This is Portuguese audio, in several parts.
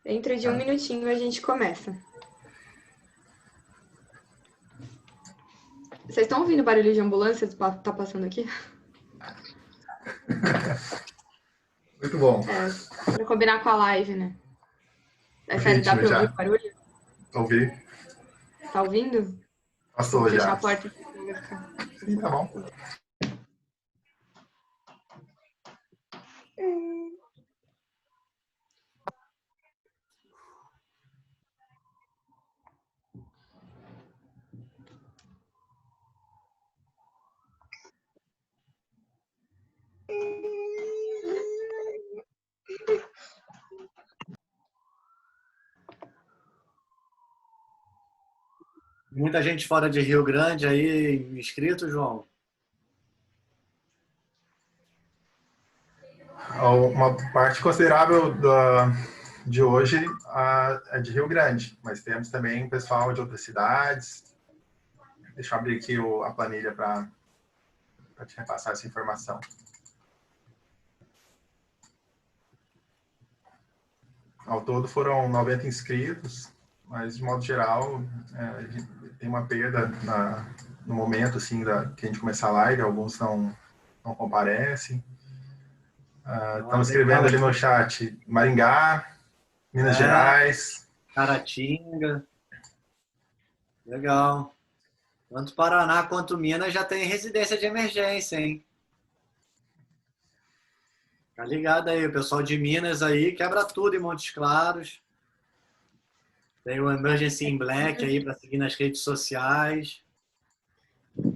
Dentro de um minutinho a gente começa. Vocês estão ouvindo barulho de ambulância que tá passando aqui? Muito bom. Pra combinar com a live, né? É sério, dá Ritmo pra ouvir já. o barulho? Ouvi. Tá ouvindo? Passou Vou fechar já. a porta aqui, senão vai ficar. Sim, tá bom. Muita gente fora de Rio Grande aí inscrito, João? Uma parte considerável de hoje é de Rio Grande, mas temos também pessoal de outras cidades. Deixa eu abrir aqui a planilha para te repassar essa informação. Ao todo foram 90 inscritos, mas de modo geral tem uma perda no momento assim que a gente começar a live, alguns não comparecem. Estamos escrevendo ali no chat Maringá, Minas Gerais. Caratinga. Legal. Tanto Paraná quanto Minas já tem residência de emergência, hein? Tá ligado aí, o pessoal de Minas aí quebra tudo em Montes Claros. Tem o Emergency in Black aí para seguir nas redes sociais.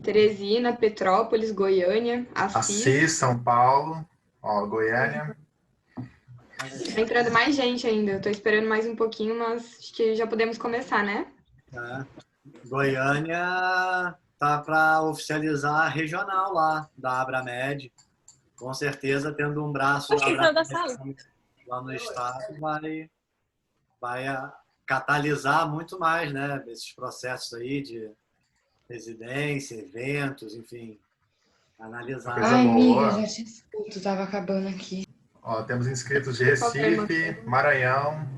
Teresina, Petrópolis, Goiânia, Assis, São Paulo, Goiânia. Tá entrando mais gente ainda. Eu tô esperando mais um pouquinho, mas acho que já podemos começar, né? Goiânia tá para oficializar a regional lá da Abramed. Com certeza, tendo um braço lá no estado, vai catalisar muito mais, né? Esses processos aí de residência, eventos, enfim, analisar. Ai, amiga, já te escuto, tava acabando aqui. Temos inscritos de Recife, Maranhão,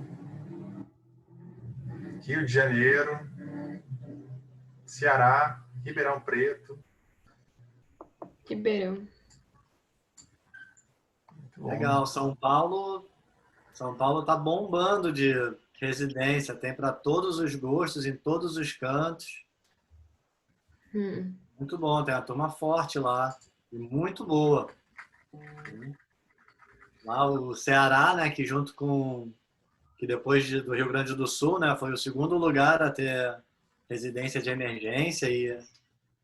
Rio de Janeiro, Ceará, Ribeirão Preto. Ribeirão. Legal, São Paulo tá bombando de residência, tem para todos os gostos, em todos os cantos. Muito bom, tem uma turma forte lá e muito boa. Lá o Ceará, né, que junto com que depois do Rio Grande do Sul, né, foi o segundo lugar a ter residência de emergência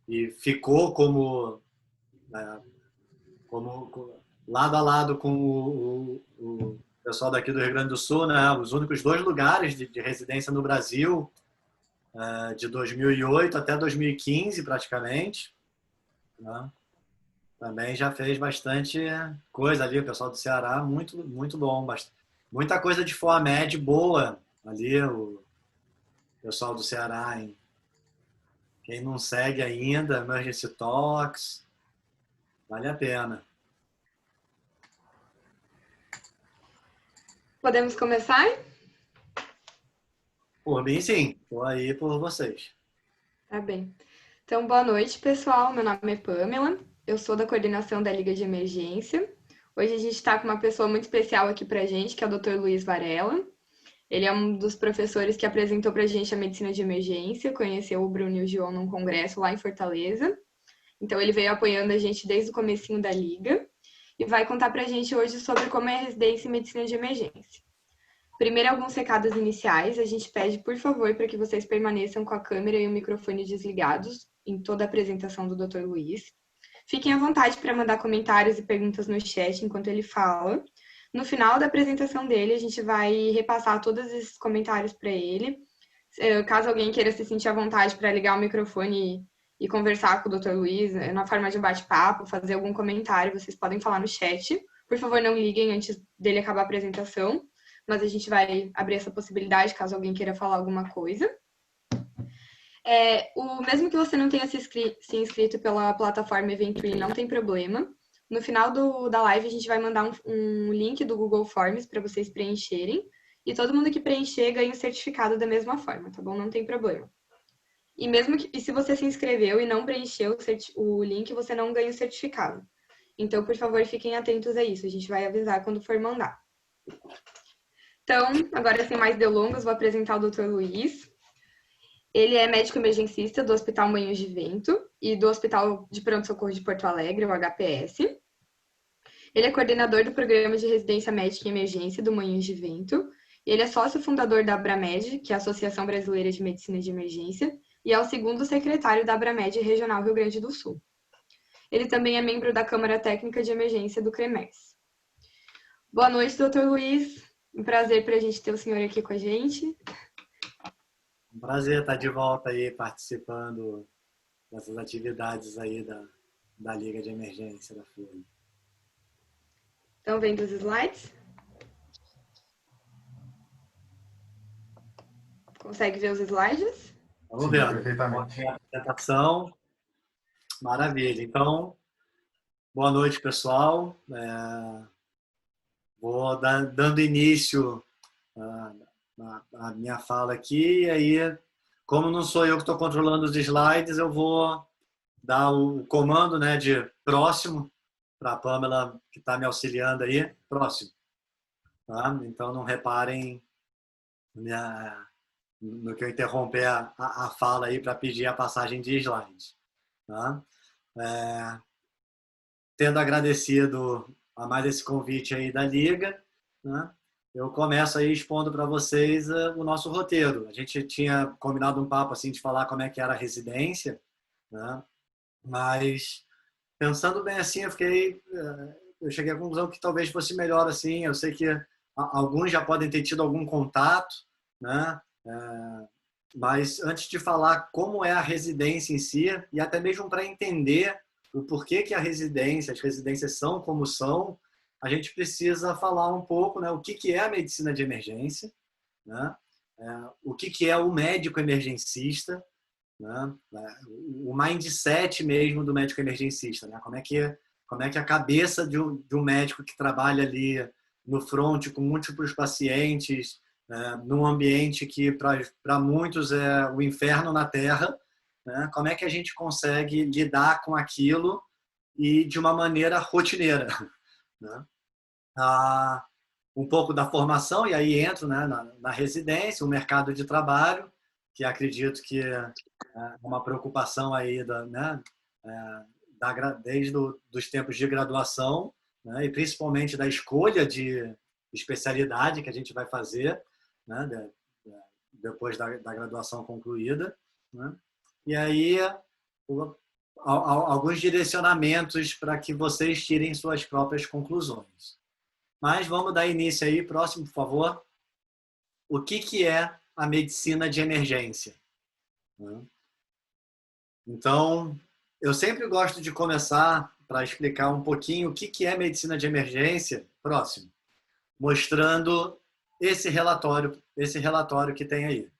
e ficou como lado a lado com o pessoal daqui do Rio Grande do Sul, né, os únicos dois lugares de residência no Brasil, de 2008 até 2015 praticamente, né? Também já fez bastante coisa ali, o pessoal do Ceará, muito, muito bom, muita coisa de FOAMED boa ali, o pessoal do Ceará, hein? Quem não segue ainda, Emergency Talks, vale a pena. Podemos começar? Por mim, sim. Estou aí por vocês. Tá bem. Então, boa noite, pessoal. Meu nome é Pamela. Eu sou da coordenação da Liga de Emergência. Hoje a gente está com uma pessoa muito especial aqui para a gente, que é o Dr. Luiz Varela. Ele é um dos professores que apresentou para a gente a medicina de emergência, conheceu o Bruno e o João num congresso lá em Fortaleza. Então, ele veio apoiando a gente desde o comecinho da Liga e vai contar para a gente hoje sobre como é a residência em medicina de emergência. Primeiro, alguns recados iniciais. A gente pede, por favor, para que vocês permaneçam com a câmera e o microfone desligados em toda a apresentação do Dr. Luiz. Fiquem à vontade para mandar comentários e perguntas no chat enquanto ele fala. No final da apresentação dele, a gente vai repassar todos esses comentários para ele. Caso alguém queira se sentir à vontade para ligar o microfone e conversar com o Dr. Luiz, na forma de um bate-papo, fazer algum comentário, vocês podem falar no chat. Por favor, não liguem antes dele acabar a apresentação, mas a gente vai abrir essa possibilidade caso alguém queira falar alguma coisa. Mesmo que você não tenha se inscrito pela plataforma Eventbrite, não tem problema. No final da live, a gente vai mandar um link do Google Forms para vocês preencherem. E todo mundo que preencher ganha o certificado da mesma forma, tá bom? Não tem problema. E se você se inscreveu e não preencheu o link, você não ganha o certificado. Então, por favor, fiquem atentos a isso. A gente vai avisar quando for mandar. Então, agora sem mais delongas, vou apresentar o Dr. Luiz. Ele é médico emergencista do Hospital Moinhos de Vento e do Hospital de Pronto-Socorro de Porto Alegre, o HPS. Ele é coordenador do Programa de Residência Médica em Emergência do Moinhos de Vento. Ele é sócio fundador da Abramed, que é a Associação Brasileira de Medicina de Emergência, e é o segundo secretário da Abramed Regional Rio Grande do Sul. Ele também é membro da Câmara Técnica de Emergência do CREMERS. Boa noite, doutor Luiz. Um prazer para a gente ter o senhor aqui com a gente. Um prazer estar de volta aí participando dessas atividades aí da Liga de Emergência da FURIA. Então, vendo os slides. Consegue ver os slides? Vamos ver. Perfeitamente. A apresentação. Maravilha. Então, boa noite, pessoal. Vou dando início à minha fala aqui. E aí, como não sou eu que estou controlando os slides, eu vou dar o comando, né, de próximo para a Pamela, que está me auxiliando aí. Próximo. Tá? Então, não reparem no que eu interromper a fala aí para pedir a passagem de slides. Tá? Tendo agradecido a mais esse convite aí da Liga, né, eu começo aí expondo para vocês o nosso roteiro. A gente tinha combinado um papo assim de falar como é que era a residência, né, mas pensando bem assim, eu cheguei à conclusão que talvez fosse melhor assim. Eu sei que alguns já podem ter tido algum contato, né, mas antes de falar como é a residência em si, e até mesmo para entender o porquê que as residências são como são, a gente precisa falar um pouco, né, o que é a medicina de emergência, né, o que é o médico emergencista, né, o mindset mesmo do médico emergencista, né, como é que a cabeça de um médico que trabalha ali no front com múltiplos pacientes, num ambiente que para muitos é o inferno na Terra, né? Como é que a gente consegue lidar com aquilo e de uma maneira rotineira, né? Um pouco da formação, e aí entro, né, na residência, o mercado de trabalho, que acredito que é uma preocupação aí né, desde dos tempos de graduação, né, e principalmente da escolha de especialidade que a gente vai fazer, né, depois da graduação concluída, né? E aí alguns direcionamentos para que vocês tirem suas próprias conclusões. Mas vamos dar início aí. Próximo, por favor. O que é a medicina de emergência? Então, eu sempre gosto de começar para explicar um pouquinho o que é medicina de emergência. Próximo. Mostrando esse relatório que tem aí.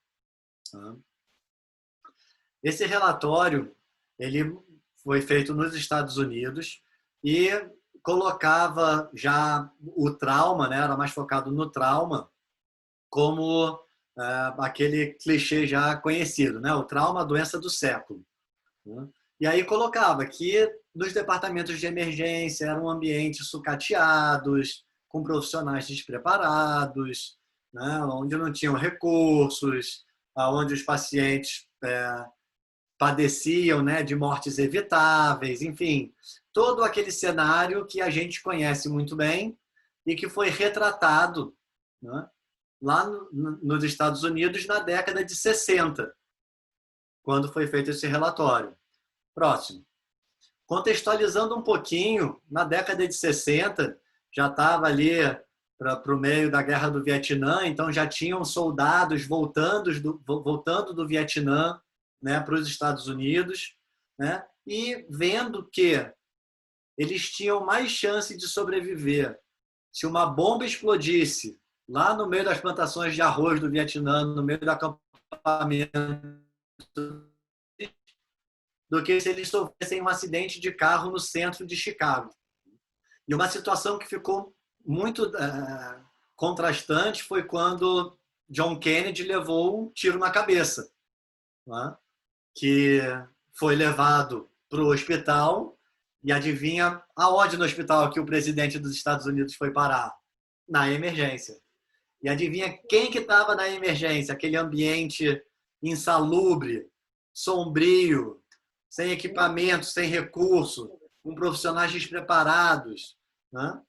Esse relatório ele foi feito nos Estados Unidos e colocava já o trauma, né, era mais focado no trauma, como aquele clichê já conhecido, né, o trauma, a doença do século. Né? E aí colocava que nos departamentos de emergência eram ambientes sucateados, com profissionais despreparados, né, onde não tinham recursos, onde os pacientes padeciam, né, de mortes evitáveis, enfim, todo aquele cenário que a gente conhece muito bem e que foi retratado, né, lá nos Estados Unidos na década de 60, quando foi feito esse relatório. Próximo. Contextualizando um pouquinho, na década de 60, já estava ali para o meio da Guerra do Vietnã, então já tinham soldados voltando do Vietnã, né, para os Estados Unidos, né, e vendo que eles tinham mais chance de sobreviver se uma bomba explodisse lá no meio das plantações de arroz do Vietnã, no meio do acampamento, do que se eles sofressem um acidente de carro no centro de Chicago. E uma situação que ficou muito contrastante foi quando John Kennedy levou um tiro na cabeça, né? Que foi levado para o hospital e adivinha aonde no hospital que o presidente dos Estados Unidos foi parar? Na emergência. E adivinha quem que estava na emergência? Aquele ambiente insalubre, sombrio, sem equipamento, sem recurso, com profissionais despreparados, né?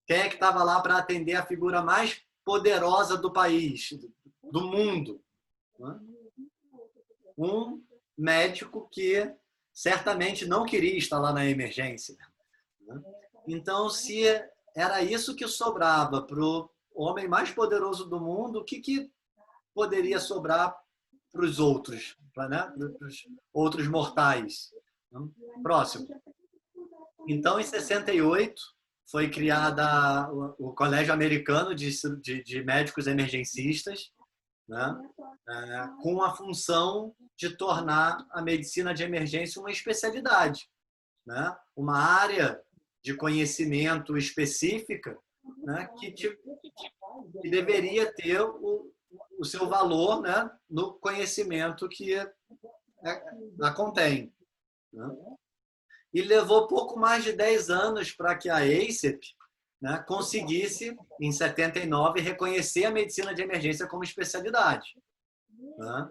Quem é que estava lá para atender a figura mais poderosa do país, do mundo, né? Um médico que certamente não queria estar lá na emergência, né? Então, se era isso que sobrava para o homem mais poderoso do mundo, o que poderia sobrar para os outros, né? Para os outros mortais? Próximo. Então, em 68, foi criada o Colégio Americano de Médicos Emergencistas, né? Com a função de tornar a medicina de emergência uma especialidade, né? Uma área de conhecimento específica, né? Que deveria ter o seu valor, né? No conhecimento que a contém, né? E levou pouco mais de 10 anos para que a ACEP, né, conseguisse, em 79, reconhecer a medicina de emergência como especialidade, né?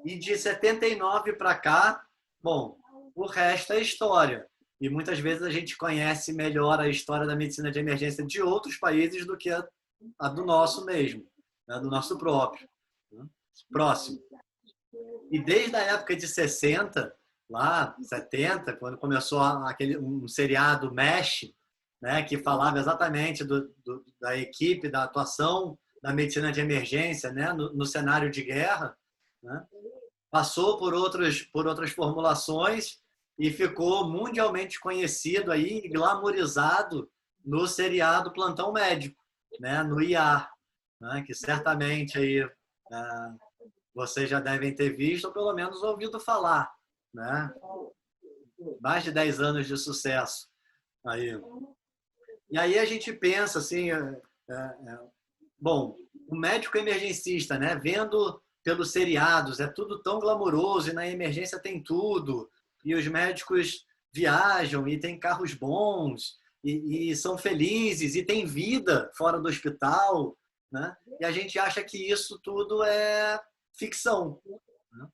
E de 79 para cá, bom, o resto é história. E muitas vezes a gente conhece melhor a história da medicina de emergência de outros países do que a do nosso mesmo, né, do nosso próprio, né? Próximo. E desde a época de 60, lá, 70, quando começou um seriado MASH, né, que falava exatamente da equipe, da atuação da medicina de emergência, né, no cenário de guerra, né, passou por outras formulações e ficou mundialmente conhecido aí, glamourizado no seriado Plantão Médico, né, no IA, né, que certamente aí, vocês já devem ter visto ou pelo menos ouvido falar, né? Mais de 10 anos de sucesso aí. E aí a gente pensa assim, bom, o médico emergencista, né, vendo pelos seriados, é tudo tão glamouroso e na emergência tem tudo, e os médicos viajam e têm carros bons e são felizes e têm vida fora do hospital, né? E a gente acha que isso tudo é ficção, né?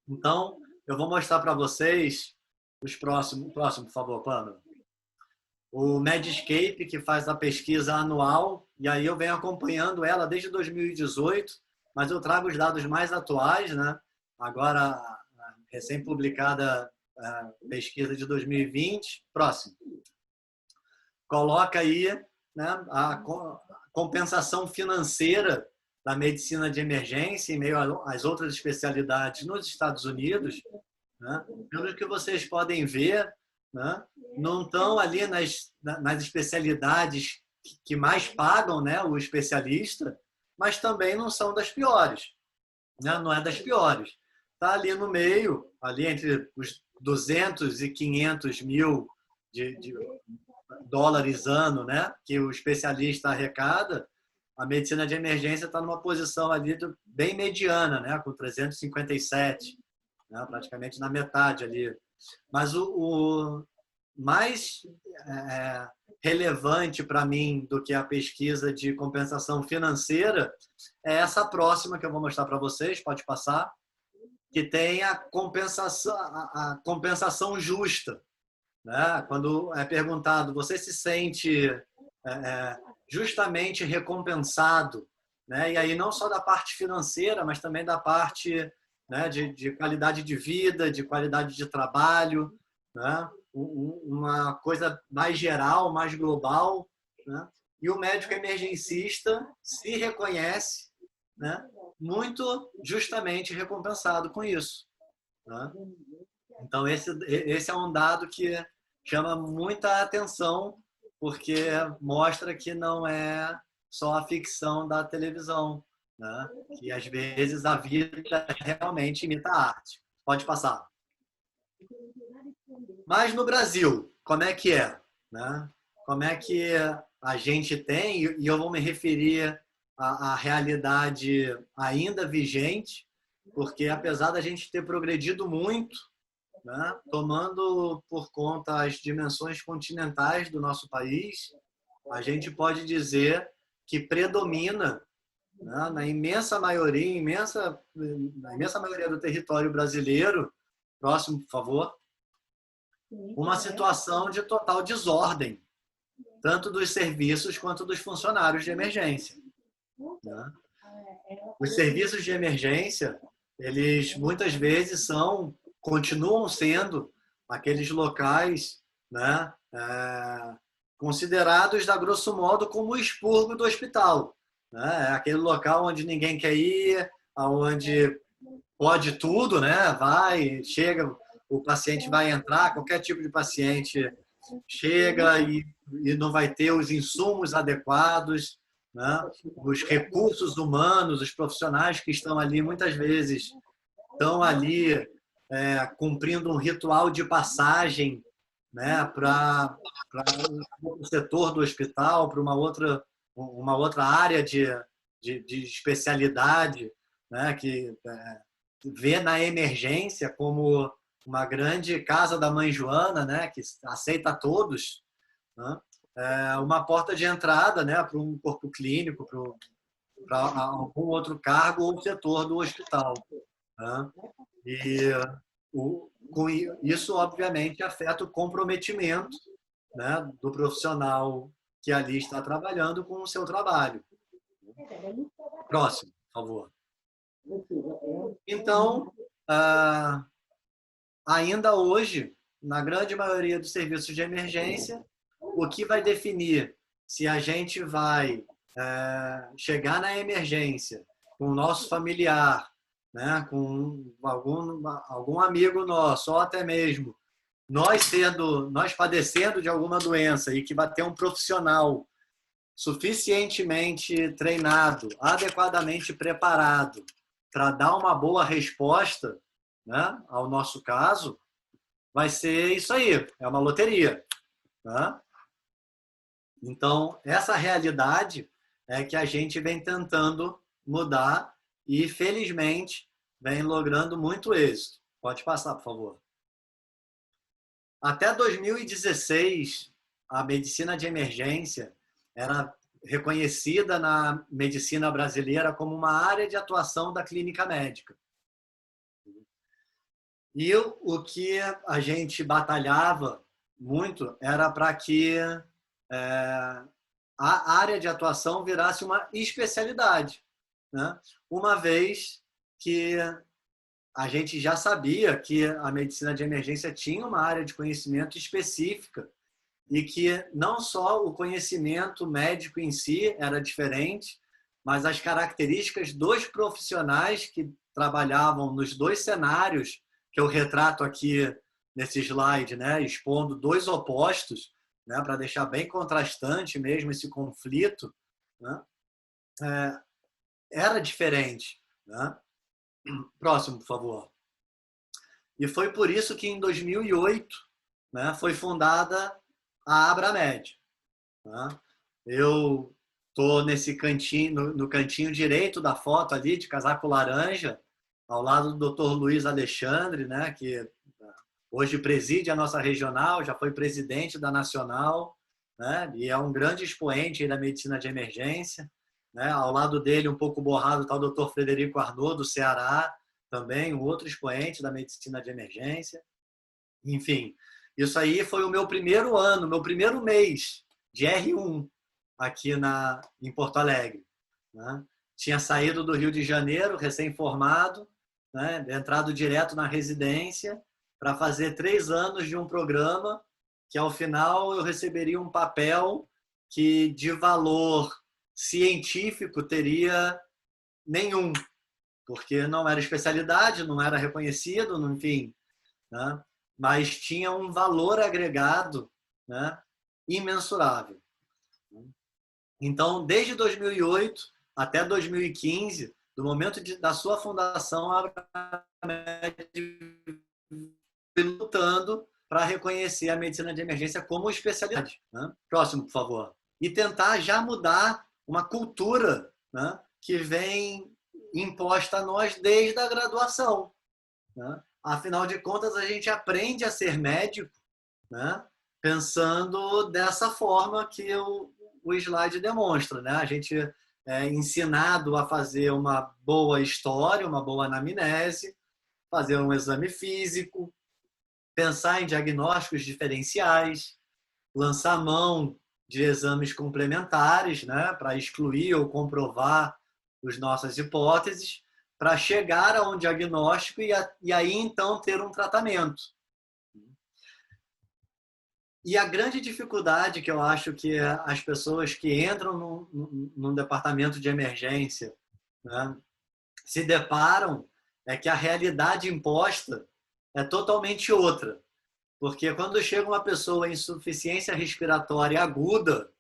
Então, eu vou mostrar para vocês os próximo, por favor, Pamela. O Medscape, que faz a pesquisa anual, e aí eu venho acompanhando ela desde 2018, mas eu trago os dados mais atuais, né? Agora, a recém-publicada pesquisa de 2020. Próximo. Coloca aí, né, a compensação financeira da medicina de emergência em meio às outras especialidades nos Estados Unidos, né? Pelo que vocês podem ver, né, não estão ali nas especialidades que mais pagam, né, o especialista, mas também não são das piores, né? Não é das piores. Está ali no meio, ali entre os 200 e 500 mil de dólares ano, né, que o especialista arrecada. A medicina de emergência está numa posição ali bem mediana, né, com 357, né, praticamente na metade ali. Mas o mais relevante para mim do que a pesquisa de compensação financeira é essa próxima que eu vou mostrar para vocês, pode passar, que tem a compensação justa, né? Quando é perguntado, você se sente justamente recompensado, né? E aí não só da parte financeira, mas também da parte, né, de qualidade de vida, de qualidade de trabalho, né? Uma coisa mais geral, mais global, né? E o médico emergencista se reconhece, né, muito justamente recompensado com isso, né? Então, esse é um dado que chama muita atenção, porque mostra que não é só a ficção da televisão, né? Que às vezes a vida realmente imita a arte. Pode passar. Mas no Brasil, como é que é, né? Como é que a gente tem, e eu vou me referir à realidade ainda vigente, porque apesar da gente ter progredido muito, né, tomando por conta as dimensões continentais do nosso país, a gente pode dizer que predomina, né, na imensa maioria do território brasileiro, próximo, por favor, uma situação de total desordem, tanto dos serviços quanto dos funcionários de emergência, né? Os serviços de emergência, eles muitas vezes continuam sendo aqueles locais, né, considerados, da grosso modo, como o expurgo do hospital, né? É aquele local onde ninguém quer ir, onde pode tudo, né? Vai, chega, o paciente vai entrar, qualquer tipo de paciente chega e não vai ter os insumos adequados, né? Os recursos humanos, os profissionais que estão ali, muitas vezes, estão ali cumprindo um ritual de passagem, né, para o setor do hospital, para uma outra área de especialidade, né, que vê na emergência como uma grande casa da mãe Joana, né, que aceita todos, né, uma porta de entrada, né, para um corpo clínico, para algum outro cargo ou setor do hospital, né? E com isso, obviamente, afeta o comprometimento, né, do profissional que ali está trabalhando com o seu trabalho. Próximo, por favor. Então, ainda hoje, na grande maioria dos serviços de emergência, o que vai definir se a gente vai chegar na emergência com o nosso familiar, né, com algum amigo nosso, ou até mesmo nós padecendo de alguma doença e que vai ter um profissional suficientemente treinado, adequadamente preparado para dar uma boa resposta, né, ao nosso caso, vai ser isso aí, é uma loteria, né? Então, essa realidade é que a gente vem tentando mudar e, felizmente, vem logrando muito êxito. Pode passar, por favor. Até 2016, a medicina de emergência era reconhecida na medicina brasileira como uma área de atuação da clínica médica. E o que a gente batalhava muito era para que a área de atuação virasse uma especialidade, né? Uma vez que a gente já sabia que a medicina de emergência tinha uma área de conhecimento específica e que não só o conhecimento médico em si era diferente, mas as características dos profissionais que trabalhavam nos dois cenários que eu retrato aqui nesse slide, né, expondo dois opostos, né, para deixar bem contrastante mesmo esse conflito, né, era diferente, né? Próximo, por favor. E foi por isso que em 2008, né, foi fundada a Abramed, né? Eu estou nesse cantinho, no cantinho direito da foto ali, de casaco laranja, ao lado do Dr. Luiz Alexandre, né, que hoje preside a nossa regional, já foi presidente da nacional, né, e é um grande expoente da medicina de emergência, né? Ao lado dele, um pouco borrado, está o Dr. Frederico Arnaud, do Ceará, também um outro expoente da medicina de emergência. Enfim, isso aí foi o meu primeiro ano, meu primeiro mês de R1 aqui em Porto Alegre, né? Tinha saído do Rio de Janeiro, recém-formado, né? Entrado direto na residência para fazer 3 anos de um programa que, ao final, eu receberia um papel que, de valor científico, teria nenhum, porque não era especialidade, não era reconhecido, enfim, né? Mas tinha um valor agregado, né, imensurável. Então, desde 2008 até 2015, do momento da sua fundação, a Abramed lutando para reconhecer a medicina de emergência como especialidade, né? Próximo, por favor. e tentar já mudar uma cultura, né, que vem imposta a nós desde a graduação, né? Afinal de contas, a gente aprende a ser médico, né, pensando dessa forma que o slide demonstra, né? A gente é ensinado a fazer uma boa história, uma boa anamnese, fazer um exame físico, pensar em diagnósticos diferenciais, lançar mão de exames complementares, né, para excluir ou comprovar as nossas hipóteses, para chegar a um diagnóstico e aí então ter um tratamento. E a grande dificuldade que eu acho que as pessoas que entram num departamento de emergência, né, se deparam é que a realidade imposta é totalmente outra. Porque quando chega uma pessoa em insuficiência respiratória aguda,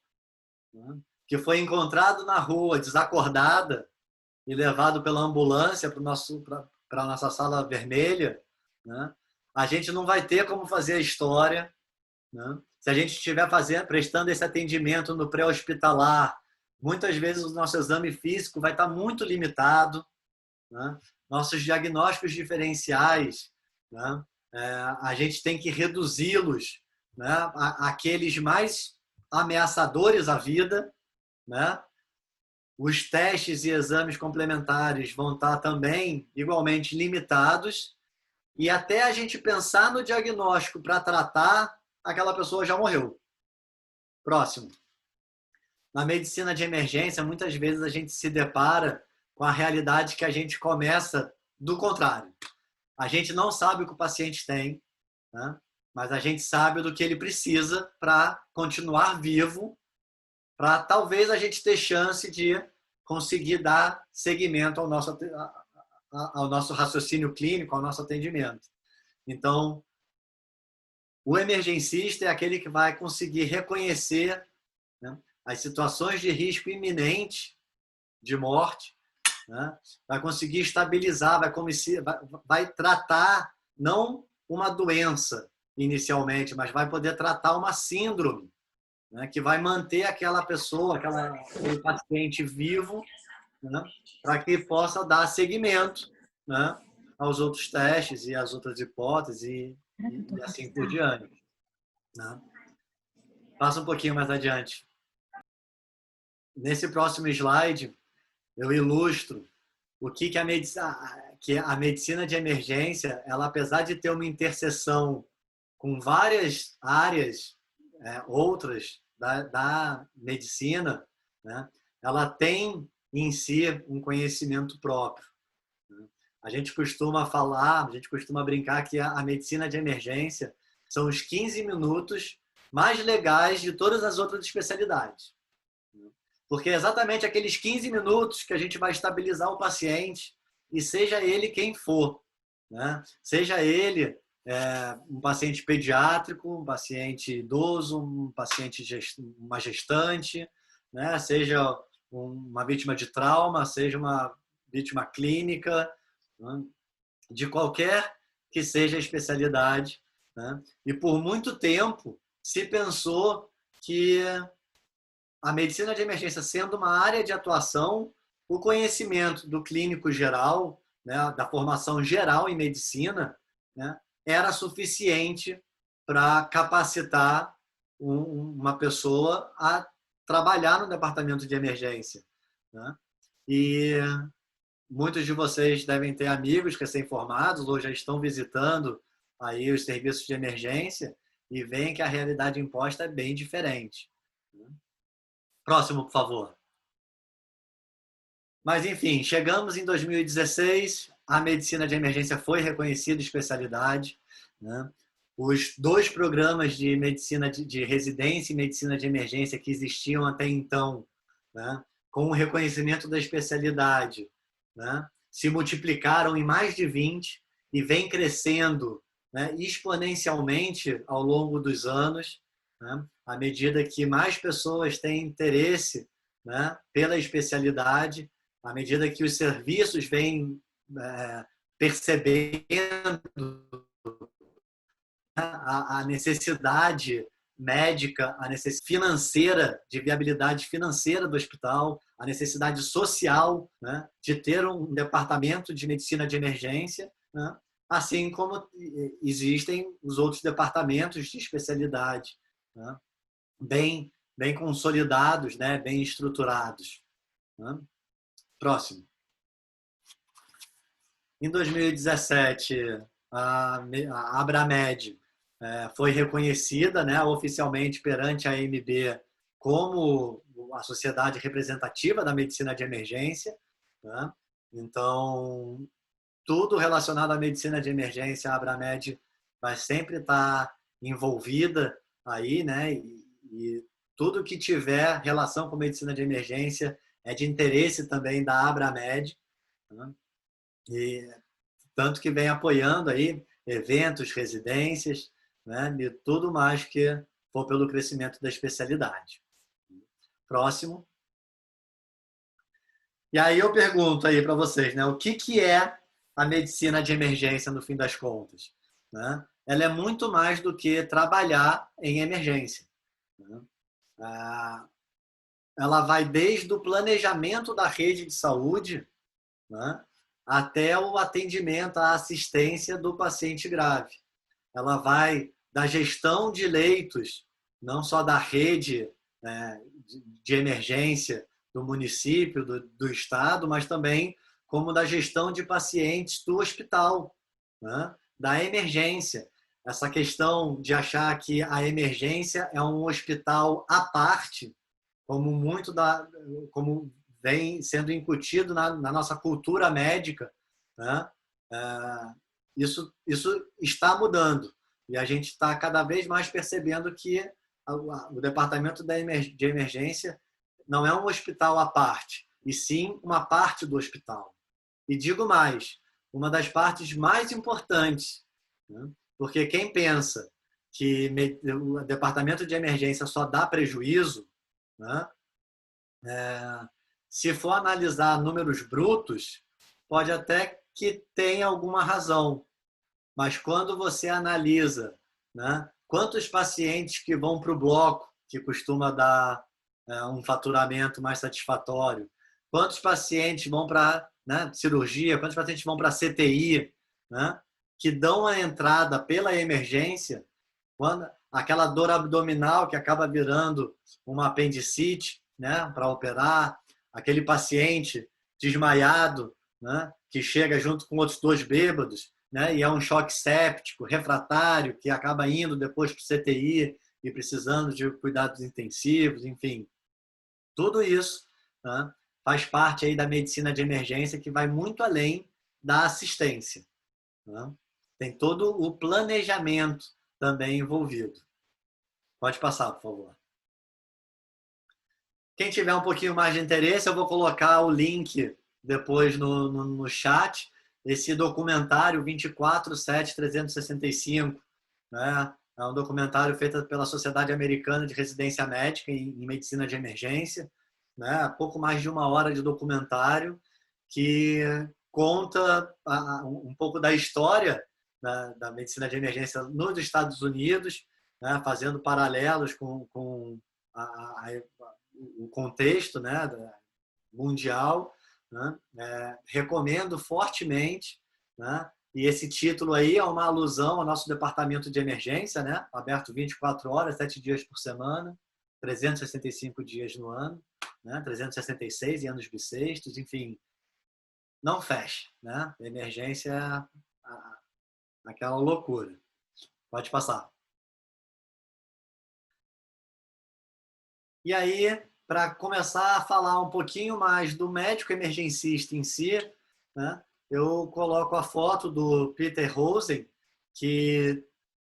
né, que foi encontrado na rua, desacordada, e levado pela ambulância para a nossa sala vermelha, né, a gente não vai ter como fazer a história, né? Se a gente estiver prestando esse atendimento no pré-hospitalar, muitas vezes o nosso exame físico vai estar muito limitado, né? Nossos diagnósticos diferenciais, né, a gente tem que reduzi-los, né, àqueles mais ameaçadores à vida, né? Os testes e exames complementares vão estar também igualmente limitados e até a gente pensar no diagnóstico para tratar, aquela pessoa já morreu. Próximo. Na medicina de emergência, muitas vezes a gente se depara com a realidade que a gente começa do contrário. A gente não sabe o que o paciente tem, né? Mas a gente sabe do que ele precisa para continuar vivo, para talvez a gente ter chance de conseguir dar seguimento ao nosso raciocínio clínico, ao nosso atendimento. Então, o emergencista é aquele que vai conseguir reconhecer, né, as situações de risco iminente de morte, né? Vai conseguir estabilizar, vai tratar não uma doença inicialmente, mas vai poder tratar uma síndrome, né, que vai manter aquela pessoa, aquele paciente vivo, né, para que possa dar seguimento, né, aos outros testes e às outras hipóteses e assim por diante, né? Passa um pouquinho mais adiante. Nesse próximo slide, eu ilustro o que a medicina de emergência, ela, apesar de ter uma interseção com várias áreas outras da medicina, né, ela tem em si um conhecimento próprio. A gente costuma brincar que a medicina de emergência são os 15 minutos mais legais de todas as outras especialidades. Porque é exatamente aqueles 15 minutos que a gente vai estabilizar o paciente, e seja ele quem for, né? Seja ele um paciente pediátrico, um paciente idoso, uma gestante, né? Seja uma vítima de trauma, seja uma vítima clínica, né? De qualquer que seja a especialidade, né? E por muito tempo se pensou que a medicina de emergência, sendo uma área de atuação, o conhecimento do clínico geral, né, da formação geral em medicina, né, era suficiente para capacitar uma pessoa a trabalhar no departamento de emergência, né? E muitos de vocês devem ter amigos recém-formados ou já estão visitando aí os serviços de emergência e veem que a realidade imposta é bem diferente. Próximo, por favor. Mas, enfim, chegamos em 2016, a medicina de emergência foi reconhecida especialidade, né? Os 2 programas de medicina de residência e medicina de emergência que existiam até então, né, com o reconhecimento da especialidade, né, se multiplicaram em mais de 20 e vem crescendo, né, exponencialmente ao longo dos anos, né, à medida que mais pessoas têm interesse, né, pela especialidade, à medida que os serviços vêm percebendo a necessidade médica, a necessidade financeira, de viabilidade financeira do hospital, a necessidade social, né, de ter um departamento de medicina de emergência, né, assim como existem os outros departamentos de especialidade, né, bem consolidados, né, bem estruturados. Né. Próximo. Em 2017, a Abramed foi reconhecida, né, oficialmente perante a AMB como a sociedade representativa da medicina de emergência. Né? Então, tudo relacionado à medicina de emergência, a Abramed vai sempre estar envolvida aí, né? E tudo que tiver relação com medicina de emergência é de interesse também da Abramed. Né? E tanto que vem apoiando aí eventos, residências, né, e tudo mais que for pelo crescimento da especialidade. Próximo. E aí eu pergunto aí para vocês, né, o que é a medicina de emergência no fim das contas? Né? Ela é muito mais do que trabalhar em emergência. Né? Ela vai desde o planejamento da rede de saúde, né, até o atendimento, a assistência do paciente grave. Ela vai da gestão de leitos, não só da rede de emergência do município, do estado, mas também como da gestão de pacientes do hospital, né? Da emergência. Essa questão de achar que a emergência é um hospital à parte, como vem sendo incutido na nossa cultura médica, né? Isso está mudando. E a gente está cada vez mais percebendo que o departamento de emergência não é um hospital à parte, e sim uma parte do hospital. E digo mais, uma das partes mais importantes, né? Porque quem pensa que o departamento de emergência só dá prejuízo, né? Se for analisar números brutos, pode até que tenha alguma razão. Mas quando você analisa, né, quantos pacientes que vão para o bloco, que costuma dar um faturamento mais satisfatório, quantos pacientes vão para, né, cirurgia, quantos pacientes vão para CTI, né, que dão a entrada pela emergência, quando aquela dor abdominal que acaba virando uma apendicite, né, para operar, aquele paciente desmaiado, né, que chega junto com outros 2 bêbados, né, e é um choque séptico, refratário, que acaba indo depois para o CTI e precisando de cuidados intensivos, enfim. Tudo isso, né, faz parte aí da medicina de emergência, que vai muito além da assistência. Né? Tem todo o planejamento também envolvido. Pode passar, por favor. Quem tiver um pouquinho mais de interesse, eu vou colocar o link depois no chat. Esse documentário 24/7/365, né? É um documentário feito pela Sociedade Americana de Residência Médica em Medicina de Emergência, né? Pouco mais de 1 hora de documentário que conta um pouco da história da medicina de emergência nos Estados Unidos, né? Fazendo paralelos com o contexto, né, mundial, né? Recomendo fortemente, né? E esse título aí é uma alusão ao nosso departamento de emergência, né? Aberto 24 horas, 7 dias por semana, 365 dias no ano, né? 366 em anos bissextos, enfim, não fecha, né? A emergência é aquela loucura. Pode passar. E aí, para começar a falar um pouquinho mais do médico emergencista em si, né, eu coloco a foto do Peter Rosen, que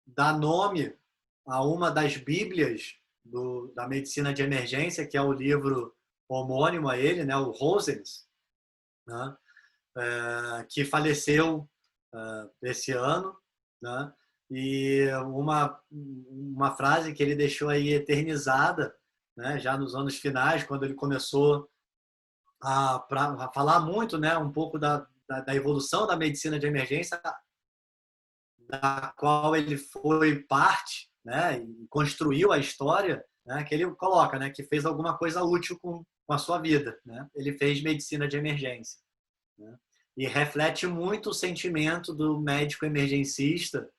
dá nome a uma das bíblias da medicina de emergência, que é o livro homônimo a ele, né, o Rosens, né, que faleceu esse ano, né, e uma frase que ele deixou aí eternizada, né, já nos anos finais, quando ele começou a falar muito, né, um pouco da evolução da medicina de emergência, da qual ele foi parte, né, e construiu a história, né, que ele coloca, né, que fez alguma coisa útil com a sua vida, né? Ele fez medicina de emergência, né? E reflete muito o sentimento do médico emergencista,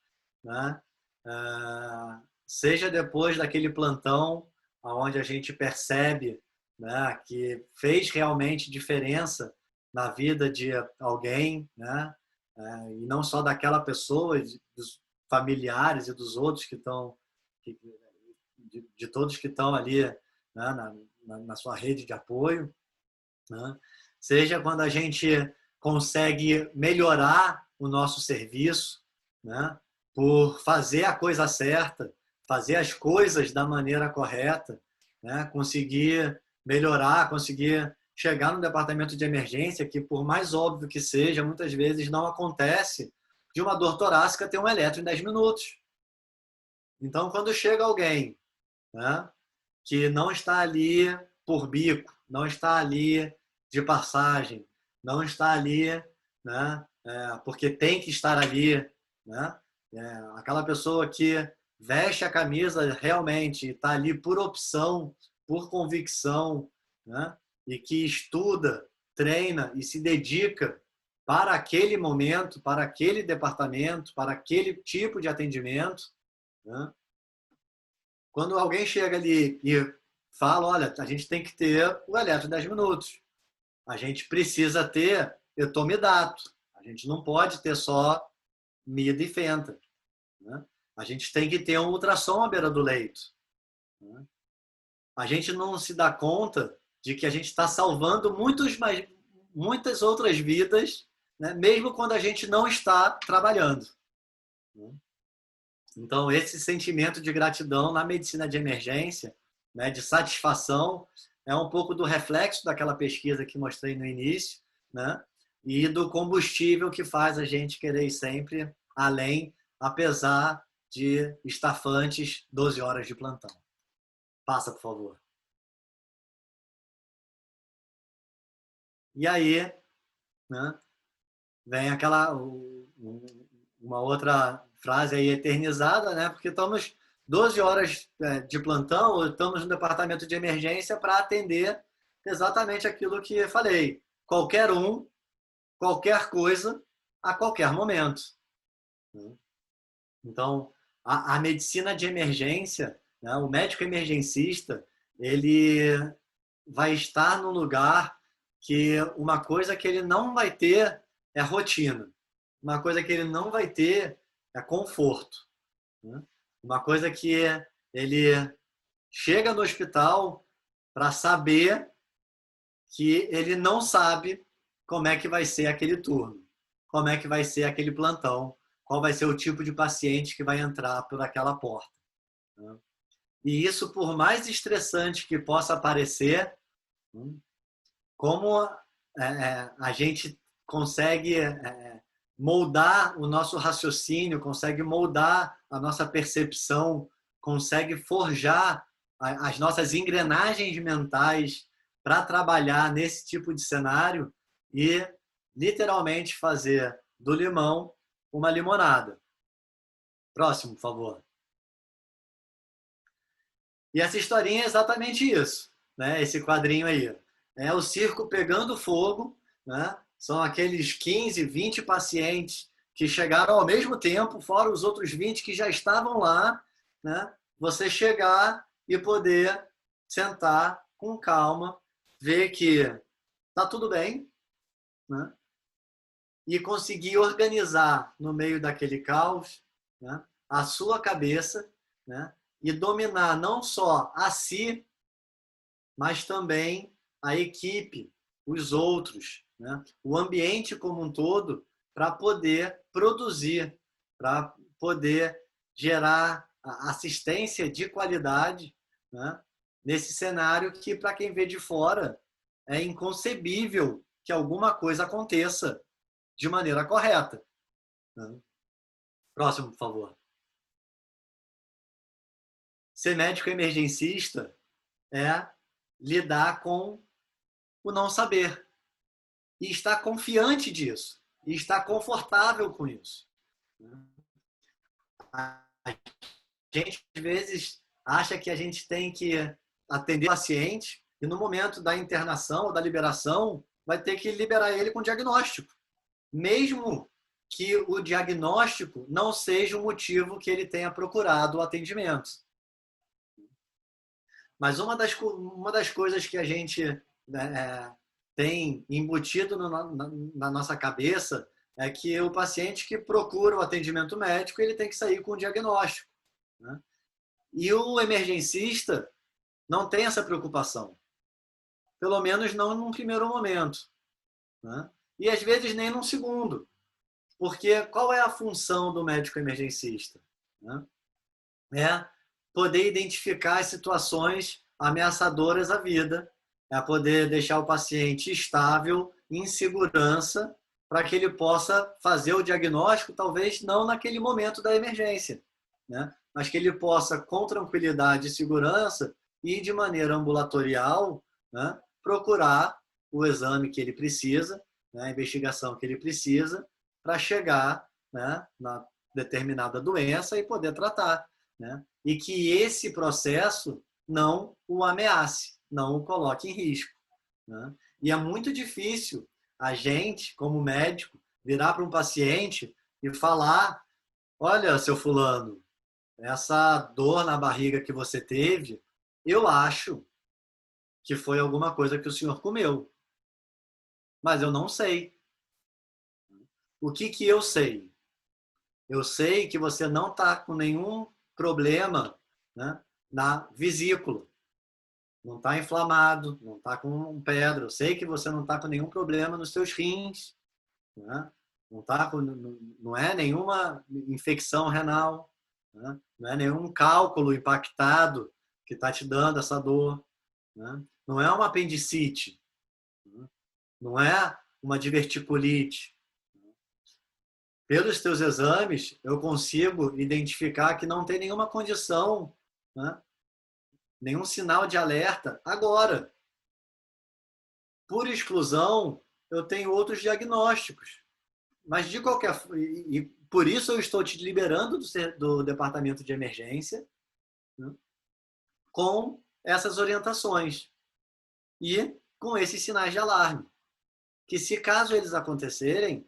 né? Seja depois daquele plantão onde a gente percebe, né, que fez realmente diferença na vida de alguém, né? E não só daquela pessoa, dos familiares e dos outros que estão, de todos que estão ali, né, na sua rede de apoio, né? Seja quando a gente consegue melhorar o nosso serviço, né, por fazer a coisa certa, fazer as coisas da maneira correta, né, conseguir melhorar, conseguir chegar no departamento de emergência, que por mais óbvio que seja, muitas vezes não acontece de uma dor torácica ter um eletro em 10 minutos. Então, quando chega alguém, né, que não está ali por bico, não está ali de passagem, não está ali, né, porque tem que estar ali, né, aquela pessoa que veste a camisa realmente, está ali por opção, por convicção, né, e que estuda, treina e se dedica para aquele momento, para aquele departamento, para aquele tipo de atendimento, né? Quando alguém chega ali e fala, olha, a gente tem que ter o eletro em 10 minutos. A gente precisa ter etomidato. A gente não pode ter só mida e fenta, né? A gente tem que ter um ultrassom à beira do leito, né? A gente não se dá conta de que a gente está salvando muitas outras vidas, né? Mesmo quando a gente não está trabalhando, né? Então, esse sentimento de gratidão na medicina de emergência, né, de satisfação, é um pouco do reflexo daquela pesquisa que mostrei no início, né, e do combustível que faz a gente querer ir sempre além, apesar de estafantes 12 horas de plantão. Passa, por favor. E aí, né, vem uma outra frase aí eternizada, né? Porque estamos 12 horas de plantão, estamos no departamento de emergência para atender exatamente aquilo que eu falei. Qualquer um, qualquer coisa, a qualquer momento. Então, a medicina de emergência, né, o médico emergencista, ele vai estar no lugar que uma coisa que ele não vai ter é rotina. Uma coisa que ele não vai ter é conforto, né? Uma coisa que ele chega no hospital para saber que ele não sabe como é que vai ser aquele turno, como é que vai ser aquele plantão, qual vai ser o tipo de paciente que vai entrar por aquela porta, né? E isso, por mais estressante que possa parecer, como a gente consegue moldar o nosso raciocínio, consegue moldar a nossa percepção, consegue forjar as nossas engrenagens mentais para trabalhar nesse tipo de cenário e literalmente fazer do limão uma limonada. Próximo, por favor. E essa historinha é exatamente isso, né? Esse quadrinho aí. É o circo pegando fogo, né? São aqueles 15, 20 pacientes que chegaram ao mesmo tempo, fora os outros 20 que já estavam lá, né? Você chegar e poder sentar com calma, ver que está tudo bem, né? E conseguir organizar no meio daquele caos, né, a sua cabeça, né? E dominar não só a si, mas também a equipe, os outros, né? O ambiente como um todo, para poder produzir, para poder gerar assistência de qualidade, né? Nesse cenário que, para quem vê de fora, é inconcebível que alguma coisa aconteça de maneira correta, né? Próximo, por favor. Ser médico emergencista é lidar com o não saber e estar confiante disso e estar confortável com isso. A gente, às vezes, acha que a gente tem que atender o paciente e no momento da internação ou da liberação vai ter que liberar ele com diagnóstico, mesmo que o diagnóstico não seja o motivo que ele tenha procurado o atendimento. Mas uma das coisas que a gente, né, tem embutido na nossa cabeça é que o paciente que procura o atendimento médico, ele tem que sair com o diagnóstico, né? E o emergencista não tem essa preocupação, pelo menos não num primeiro momento, né? E às vezes nem num segundo, porque qual é a função do médico emergencista, né? É poder identificar as situações ameaçadoras à vida, é poder deixar o paciente estável, em segurança, para que ele possa fazer o diagnóstico, talvez não naquele momento da emergência, né? Mas que ele possa, com tranquilidade e segurança, e de maneira ambulatorial, né, procurar o exame que ele precisa, né, a investigação que ele precisa, para chegar, né, na determinada doença e poder tratar, né? E que esse processo não o ameace, não o coloque em risco, né? E é muito difícil a gente, como médico, virar para um paciente e falar: olha, seu fulano, essa dor na barriga que você teve, eu acho que foi alguma coisa que o senhor comeu, mas eu não sei. O que eu sei? Eu sei que você não está com nenhum problema, né, na vesícula. Não está inflamado, não está com pedra. Eu sei que você não está com nenhum problema nos seus rins, né? Não é nenhuma infecção renal, né? Não é nenhum cálculo impactado que está te dando essa dor, né? Não é uma apendicite, né? Não é uma diverticulite. Pelos teus exames, eu consigo identificar que não tem nenhuma condição, né, nenhum sinal de alerta agora. Por exclusão, eu tenho outros diagnósticos. Mas de qualquer forma, e por isso eu estou te liberando do departamento de emergência, né, com essas orientações e com esses sinais de alarme. Que se caso eles acontecerem,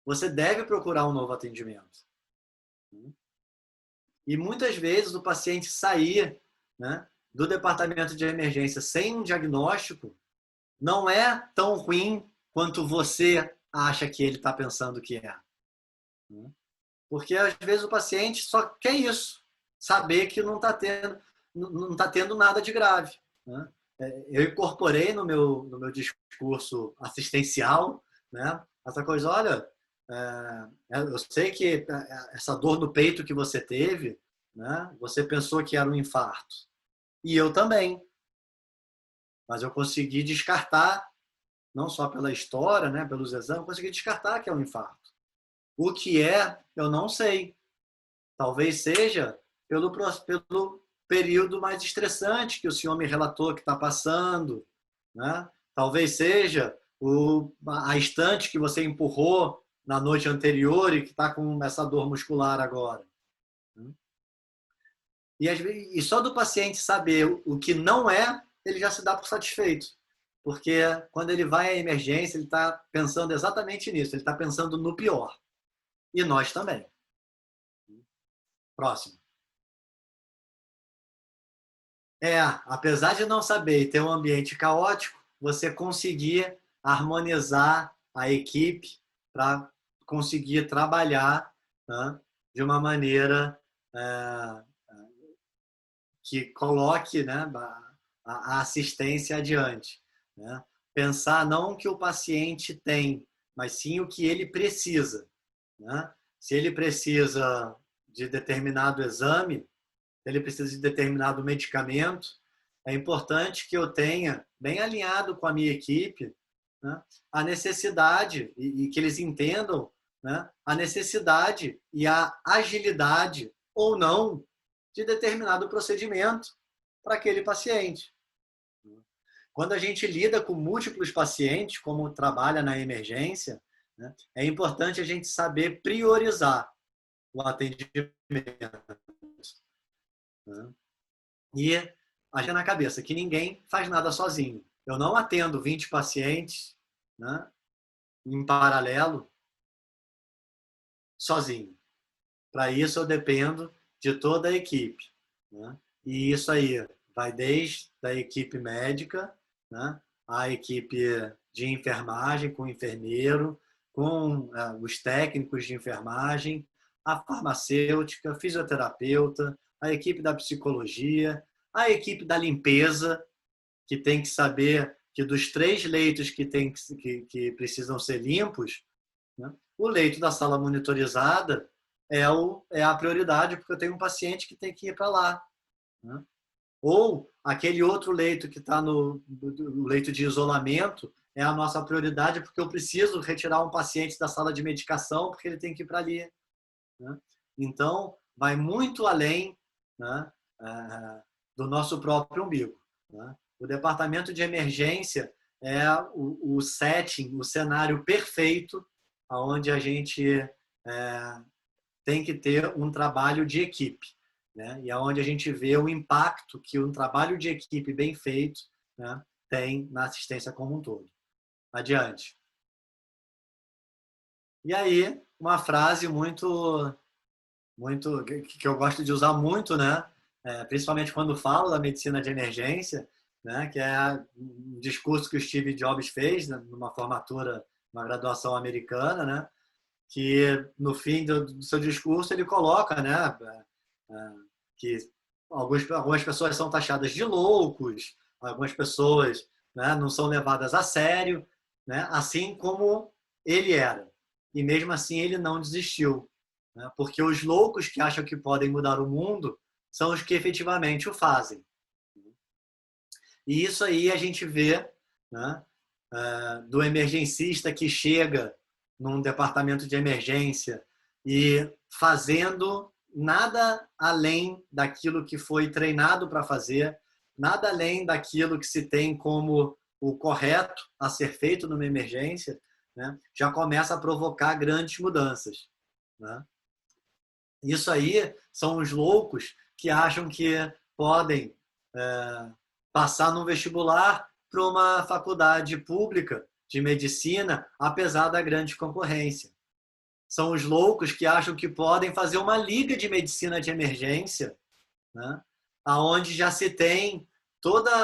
você deve procurar um novo atendimento. E muitas vezes o paciente sair, né, do departamento de emergência sem um diagnóstico não é tão ruim quanto você acha que ele está pensando que é. Porque às vezes o paciente só quer isso, saber que não está tendo nada de grave, né? Eu incorporei no meu discurso assistencial, né, essa coisa: olha, eu sei que essa dor no peito que você teve, né, você pensou que era um infarto. E eu também. Mas eu consegui descartar, não só pela história, né, pelos exames, eu consegui descartar que é um infarto. O que é, eu não sei. Talvez seja pelo período mais estressante que o senhor me relatou que está passando, né? Talvez seja a estante que você empurrou na noite anterior e que está com essa dor muscular agora. E só do paciente saber o que não é, ele já se dá por satisfeito. Porque quando ele vai à emergência, ele está pensando exatamente nisso, ele está pensando no pior. E nós também. Próximo. Apesar de não saber e ter um ambiente caótico, você conseguir harmonizar a equipe para conseguir trabalhar, né, de uma maneira que coloque, né, a assistência adiante, né? Pensar não o que o paciente tem, mas sim o que ele precisa, né? Se ele precisa de determinado exame, ele precisa de determinado medicamento, é importante que eu tenha bem alinhado com a minha equipe, né, a necessidade e que eles entendam, né, a necessidade e a agilidade ou não de determinado procedimento para aquele paciente. Quando a gente lida com múltiplos pacientes, como trabalha na emergência, né, é importante a gente saber priorizar o atendimento. né? E a gente na cabeça que ninguém faz nada sozinho. Eu não atendo 20 pacientes, né, em paralelo sozinho. Para isso eu dependo de toda a equipe, né? E isso aí vai desde a equipe médica, né, a equipe de enfermagem com o enfermeiro, com os técnicos de enfermagem, a farmacêutica, a fisioterapeuta, a equipe da psicologia, a equipe da limpeza, que tem que saber que dos 3 leitos que precisam ser limpos, né, o leito da sala monitorizada é a prioridade, porque eu tenho um paciente que tem que ir para lá, né? Ou aquele outro leito que está no leito de isolamento é a nossa prioridade, porque eu preciso retirar um paciente da sala de medicação, porque ele tem que ir para ali, né? Então, vai muito além, né, do nosso próprio umbigo, né? O departamento de emergência é o setting, o cenário perfeito onde a gente tem que ter um trabalho de equipe, né? E aonde a gente vê o impacto que um trabalho de equipe bem feito, né, tem na assistência como um todo. Adiante. E aí, uma frase muito que eu gosto de usar muito, né? Principalmente quando falo da medicina de emergência, né? Que é um discurso que o Steve Jobs fez, né, numa formatura, uma graduação americana, né? Que no fim do seu discurso ele coloca, né, que algumas pessoas são taxadas de loucos, algumas pessoas, né, não são levadas a sério, né, assim como ele era. E mesmo assim ele não desistiu, né, porque os loucos que acham que podem mudar o mundo são os que efetivamente o fazem. E isso aí a gente vê, né, do emergencista que chega num departamento de emergência e fazendo nada além daquilo que foi treinado para fazer, nada além daquilo que se tem como o correto a ser feito numa emergência, né, já começa a provocar grandes mudanças, né? Isso aí são os loucos que acham que podem passar no vestibular para uma faculdade pública de medicina, apesar da grande concorrência. São os loucos que acham que podem fazer uma liga de medicina de emergência, né, onde já se tem todas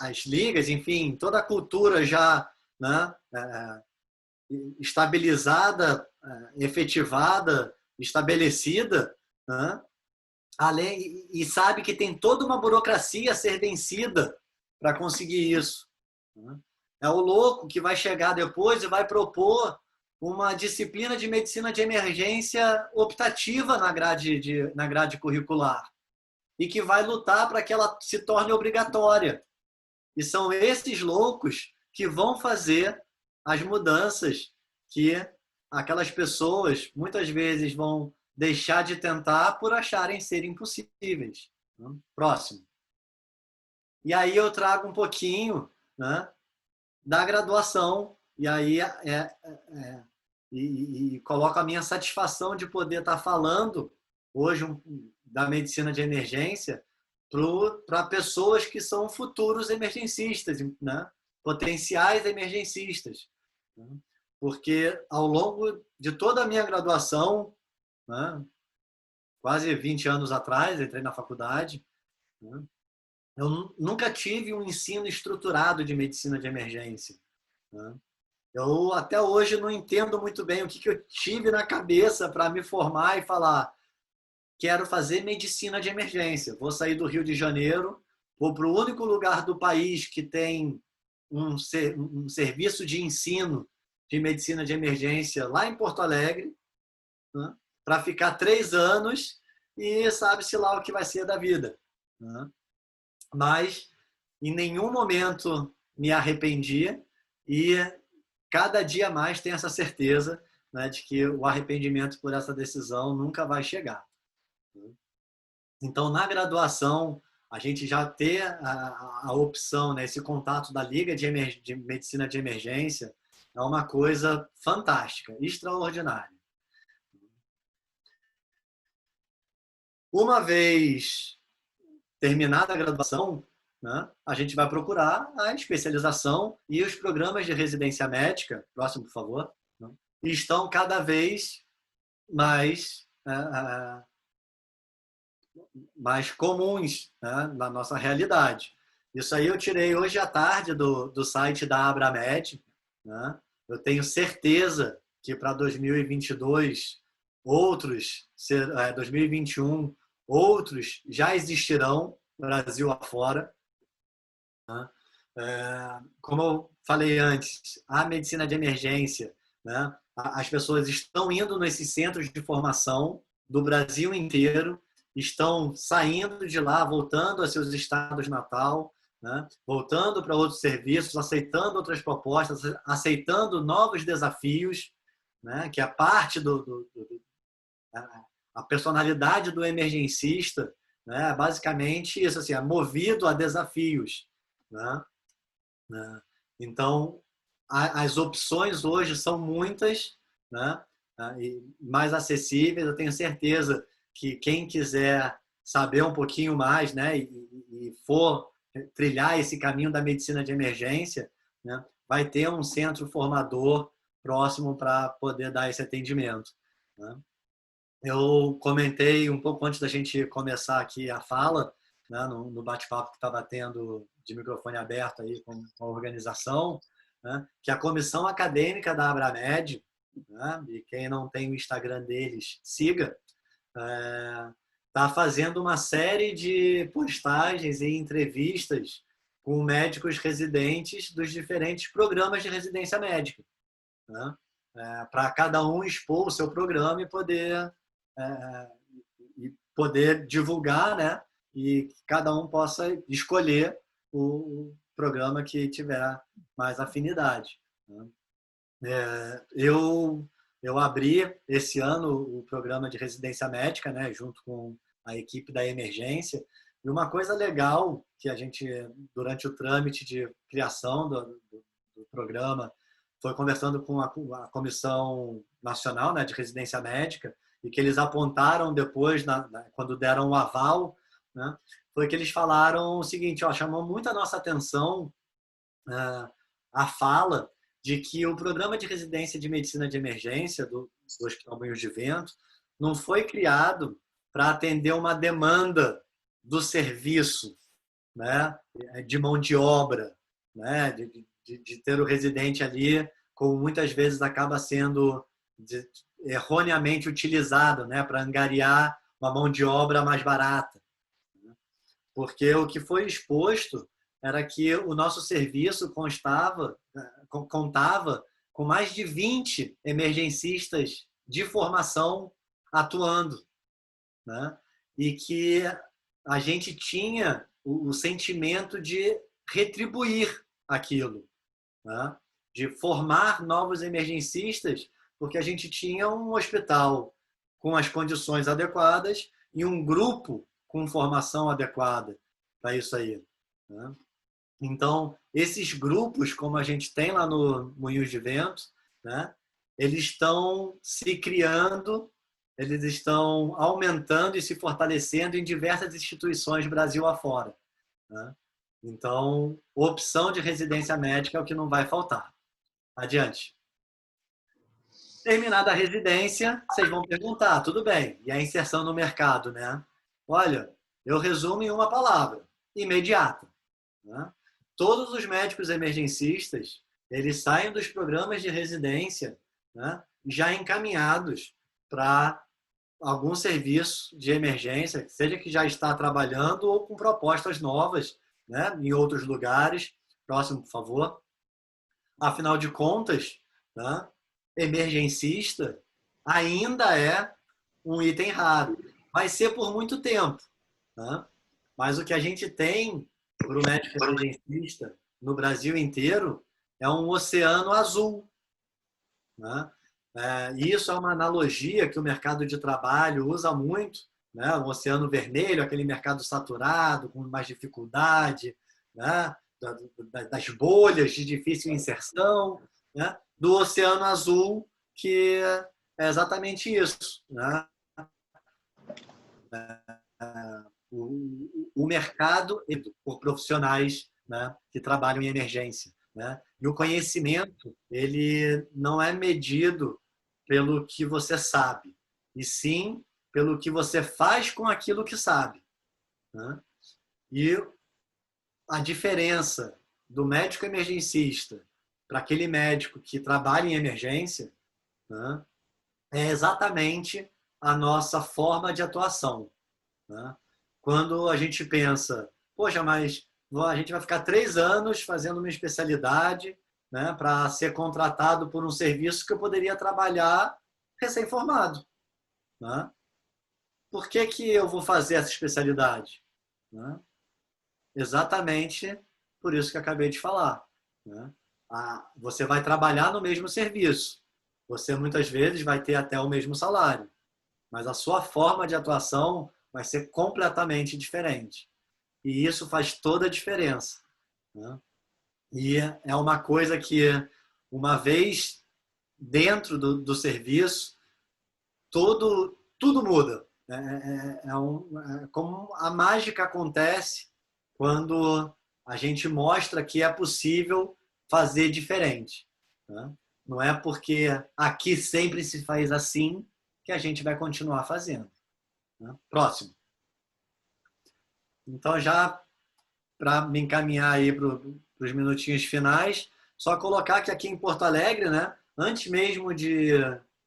as ligas, enfim, toda a cultura já, né, estabilizada, efetivada, estabelecida, né, além, e sabe que tem toda uma burocracia a ser vencida para conseguir isso. É o louco que vai chegar depois e vai propor uma disciplina de medicina de emergência optativa na grade curricular e que vai lutar para que ela se torne obrigatória. E são esses loucos que vão fazer as mudanças que aquelas pessoas muitas vezes vão deixar de tentar por acharem ser impossíveis. Próximo. E aí eu trago um pouquinho, né, da graduação e aí e coloco a minha satisfação de poder estar falando hoje da medicina de emergência para pessoas que são futuros emergencistas, né, potenciais emergencistas, né? Porque ao longo de toda a minha graduação, né, quase 20 anos atrás, entrei na faculdade, né, eu nunca tive um ensino estruturado de medicina de emergência, né? Eu até hoje não entendo muito bem o que eu tive na cabeça para me formar e falar: quero fazer medicina de emergência. Vou sair do Rio de Janeiro, vou para o único lugar do país que tem um serviço de ensino de medicina de emergência lá em Porto Alegre, né, para ficar 3 anos e sabe-se lá o que vai ser da vida, né? Mas em nenhum momento me arrependi e cada dia mais tenho essa certeza, né, de que o arrependimento por essa decisão nunca vai chegar. Então, na graduação, a gente já ter a opção, né, esse contato da Liga de Medicina de Emergência é uma coisa fantástica, extraordinária. Uma vez terminada a graduação, né, a gente vai procurar a especialização e os programas de residência médica, próximo, por favor, né, estão cada vez mais comuns, né, na nossa realidade. Isso aí eu tirei hoje à tarde do site da Abramed, né? Eu tenho certeza que para 2022, 2021, outros já existirão Brasil afora. Né? Como eu falei antes, a medicina de emergência, né? As pessoas estão indo nesses centros de formação do Brasil inteiro, estão saindo de lá, voltando a seus estados natal, né? Voltando para outros serviços, aceitando outras propostas, aceitando novos desafios, né? Que é parte a personalidade do emergencista, né? Basicamente isso, assim, é movido a desafios, né? Então, as opções hoje são muitas, né? E mais acessíveis. Eu tenho certeza que quem quiser saber um pouquinho mais, né, e for trilhar esse caminho da medicina de emergência, né, vai ter um centro formador próximo para poder dar esse atendimento, né? Eu comentei um pouco antes da gente começar aqui a fala, né, no bate-papo que estava tendo de microfone aberto aí com a organização, né, que a comissão acadêmica da Abramed, né, e quem não tem o Instagram deles, siga, está fazendo uma série de postagens e entrevistas com médicos residentes dos diferentes programas de residência médica, né, para cada um expor o seu programa e poder divulgar, né, e que cada um possa escolher o programa que tiver mais afinidade, né. Eu abri esse ano o programa de residência médica, né, junto com a equipe da emergência. E uma coisa legal que a gente, durante o trâmite de criação do programa, foi conversando com a Comissão Nacional, né, de Residência Médica, e que eles apontaram depois, quando deram o aval, né, foi que eles falaram o seguinte: chamou muito a nossa atenção a fala de que o programa de residência de medicina de emergência do Hospital Moinhos de Vento não foi criado para atender uma demanda do serviço, né, de mão de obra, né, de ter o residente ali, como muitas vezes acaba sendo erroneamente utilizado, né, para angariar uma mão de obra mais barata. Porque o que foi exposto era que o nosso serviço contava com mais de 20 emergencistas de formação atuando, né? E que a gente tinha o sentimento de retribuir aquilo, né? De formar novos emergencistas, porque a gente tinha um hospital com as condições adequadas e um grupo com formação adequada para isso aí, né? Então, esses grupos, como a gente tem lá no Moinhos de Vento, né, eles estão se criando, eles estão aumentando e se fortalecendo em diversas instituições Brasil afora, né? Então, opção de residência médica é o que não vai faltar. Adiante. Terminada a residência, vocês vão perguntar, tudo bem, e a inserção no mercado, né? Olha, eu resumo em uma palavra: imediata, né? Todos os médicos emergencistas, eles saem dos programas de residência, né, já encaminhados para algum serviço de emergência, seja que já está trabalhando ou com propostas novas, né, em outros lugares. Próximo, por favor. Afinal de contas, né, emergencista ainda é um item raro. Vai ser por muito tempo, né? Mas o que a gente tem para o médico emergencista no Brasil inteiro é um oceano azul, né? Isso é uma analogia que o mercado de trabalho usa muito, né? Um oceano vermelho, aquele mercado saturado, com mais dificuldade, né? Das bolhas de difícil inserção, né? Do oceano azul, que é exatamente isso, né? o mercado por profissionais, né, que trabalham em emergência, né? E o conhecimento, ele não é medido pelo que você sabe, e sim pelo que você faz com aquilo que sabe, né? E a diferença do médico emergencista para aquele médico que trabalha em emergência, né, é exatamente a nossa forma de atuação, né? Quando a gente pensa, poxa, mas a gente vai ficar 3 anos fazendo uma especialidade, né, para ser contratado por um serviço que eu poderia trabalhar recém-formado, né? Por que que eu vou fazer essa especialidade? Né? Exatamente por isso que acabei de falar, né? Você vai trabalhar no mesmo serviço, você muitas vezes vai ter até o mesmo salário, mas a sua forma de atuação vai ser completamente diferente. E isso faz toda a diferença, né? E é uma coisa que, uma vez dentro do serviço, tudo muda. É como a mágica acontece quando a gente mostra que é possível fazer diferente, né? Não é porque aqui sempre se faz assim que a gente vai continuar fazendo, né? Próximo. Então, já para me encaminhar aí para os minutinhos finais, só colocar que aqui em Porto Alegre, né, antes mesmo de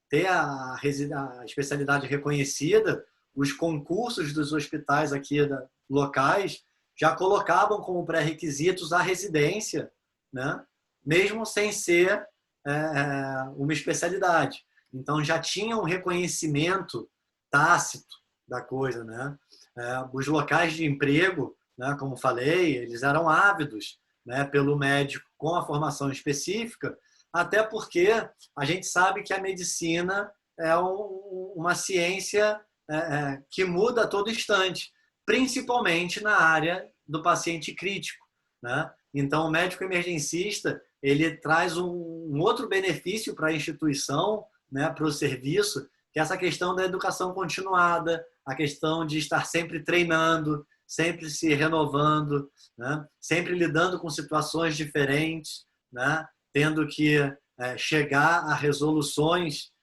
ter a especialidade reconhecida, os concursos dos hospitais aqui locais já colocavam como pré-requisitos a residência, né, mesmo sem ser uma especialidade. Então, já tinha um reconhecimento tácito da coisa, né? Os locais de emprego, né, como falei, eles eram ávidos, né, pelo médico com a formação específica, até porque a gente sabe que a medicina é uma ciência que muda a todo instante, principalmente na área do paciente crítico, né? Então, o médico emergencista, ele traz um outro benefício para a instituição, né, para o serviço, que é essa questão da educação continuada, a questão de estar sempre treinando, sempre se renovando, né? Sempre lidando com situações diferentes, né? Tendo que chegar a resoluções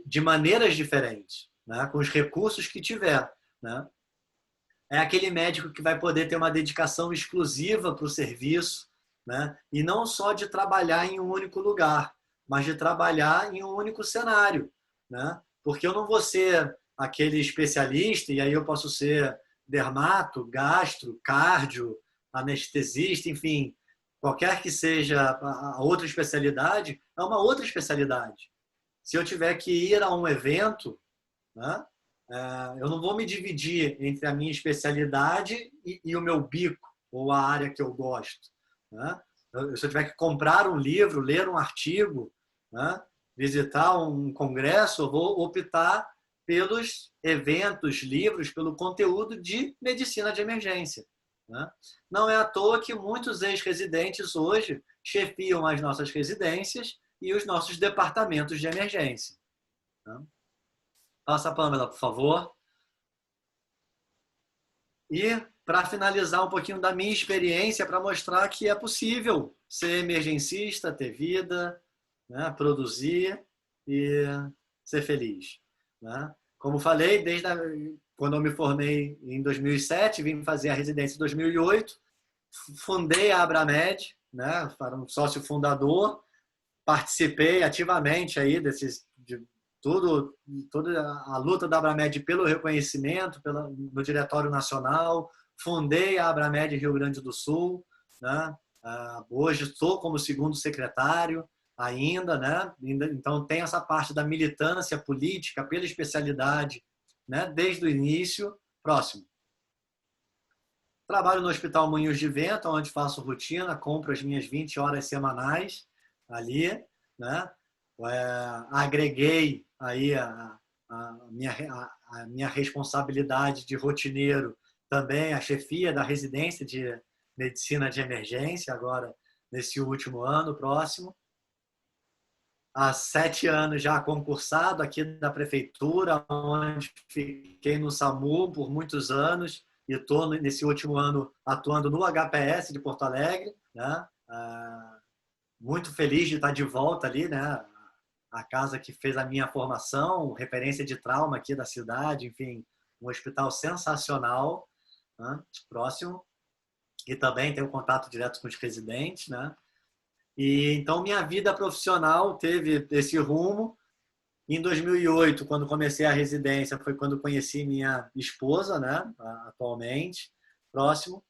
de maneiras diferentes, né? Com os recursos que tiver, né? É aquele médico que vai poder ter uma dedicação exclusiva para o serviço, né? E não só de trabalhar em um único lugar, mas de trabalhar em um único cenário, né? Porque eu não vou ser aquele especialista, e aí eu posso ser dermato, gastro, cardio, anestesista, enfim, qualquer que seja a outra especialidade, é uma outra especialidade. Se eu tiver que ir a um evento, né, eu não vou me dividir entre a minha especialidade e o meu bico, ou a área que eu gosto, né? Se eu tiver que comprar um livro, ler um artigo, né, visitar um congresso, eu vou optar pelos eventos, livros, pelo conteúdo de medicina de emergência, né? Não é à toa que muitos ex-residentes hoje chefiam as nossas residências e os nossos departamentos de emergência, né? Passa a Pamela, por favor. E, para finalizar um pouquinho da minha experiência, para mostrar que é possível ser emergencista, ter vida, né, produzir e ser feliz, né? Como falei, quando eu me formei em 2007, vim fazer a residência em 2008, fundei a Abramed, né, para um sócio fundador, participei ativamente aí de toda a luta da Abramed pelo reconhecimento, no Diretório Nacional, fundei a Abramed Rio Grande do Sul, né? Hoje estou como segundo secretário ainda, né? Então tem essa parte da militância política pela especialidade, né, desde o início. Próximo. Trabalho no Hospital Moinhos de Vento, onde faço rotina, compro as minhas 20 horas semanais ali, né? Agreguei aí a minha responsabilidade de rotineiro também, a chefia da residência de medicina de emergência, agora nesse último ano próximo. há 7 anos já concursado aqui da prefeitura, onde fiquei no SAMU por muitos anos e estou nesse último ano atuando no HPS de Porto Alegre, né? Muito feliz de estar de volta ali, né? A casa que fez a minha formação, referência de trauma aqui da cidade, enfim, um hospital sensacional, né? Próximo, e também tenho contato direto com os residentes, né? E então minha vida profissional teve esse rumo. Em 2008, quando comecei a residência, foi quando conheci minha esposa, né? Atualmente, próximo,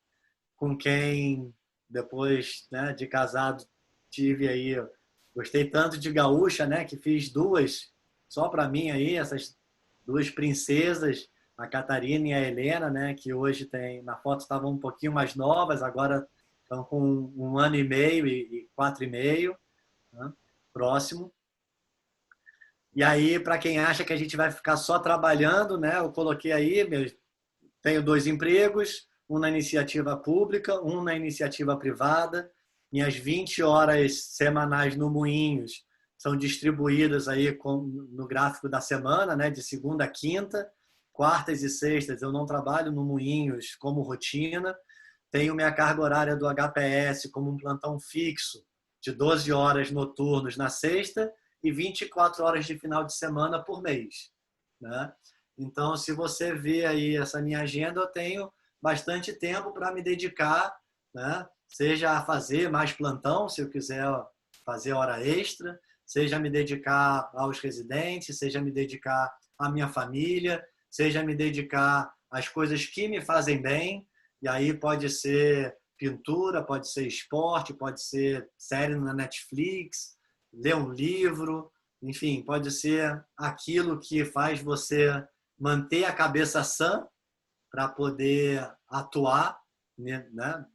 com quem depois, né, de casado tive aí, gostei tanto de gaúcha, né, que fiz 2 só para mim aí, essas 2 princesas, a Catarina e a Helena, né, que hoje tem, na foto estavam um pouquinho mais novas, agora estão com 1 ano e meio e 4 e meio, né, próximo. E aí, para quem acha que a gente vai ficar só trabalhando, né, eu coloquei aí, tenho 2 empregos, um na iniciativa pública, um na iniciativa privada. Minhas 20 horas semanais no Moinhos são distribuídas aí no gráfico da semana, né, de segunda a quinta. Quartas e sextas eu não trabalho no Moinhos como rotina. Tenho minha carga horária do HPS como um plantão fixo de 12 horas noturnos na sexta e 24 horas de final de semana por mês, né? Então, se você vê aí essa minha agenda, eu tenho bastante tempo para me dedicar, né? Seja a fazer mais plantão, se eu quiser fazer hora extra, seja me dedicar aos residentes, seja me dedicar à minha família, seja me dedicar às coisas que me fazem bem. E aí pode ser pintura, pode ser esporte, pode ser série na Netflix, ler um livro, enfim, pode ser aquilo que faz você manter a cabeça sã para poder atuar, né,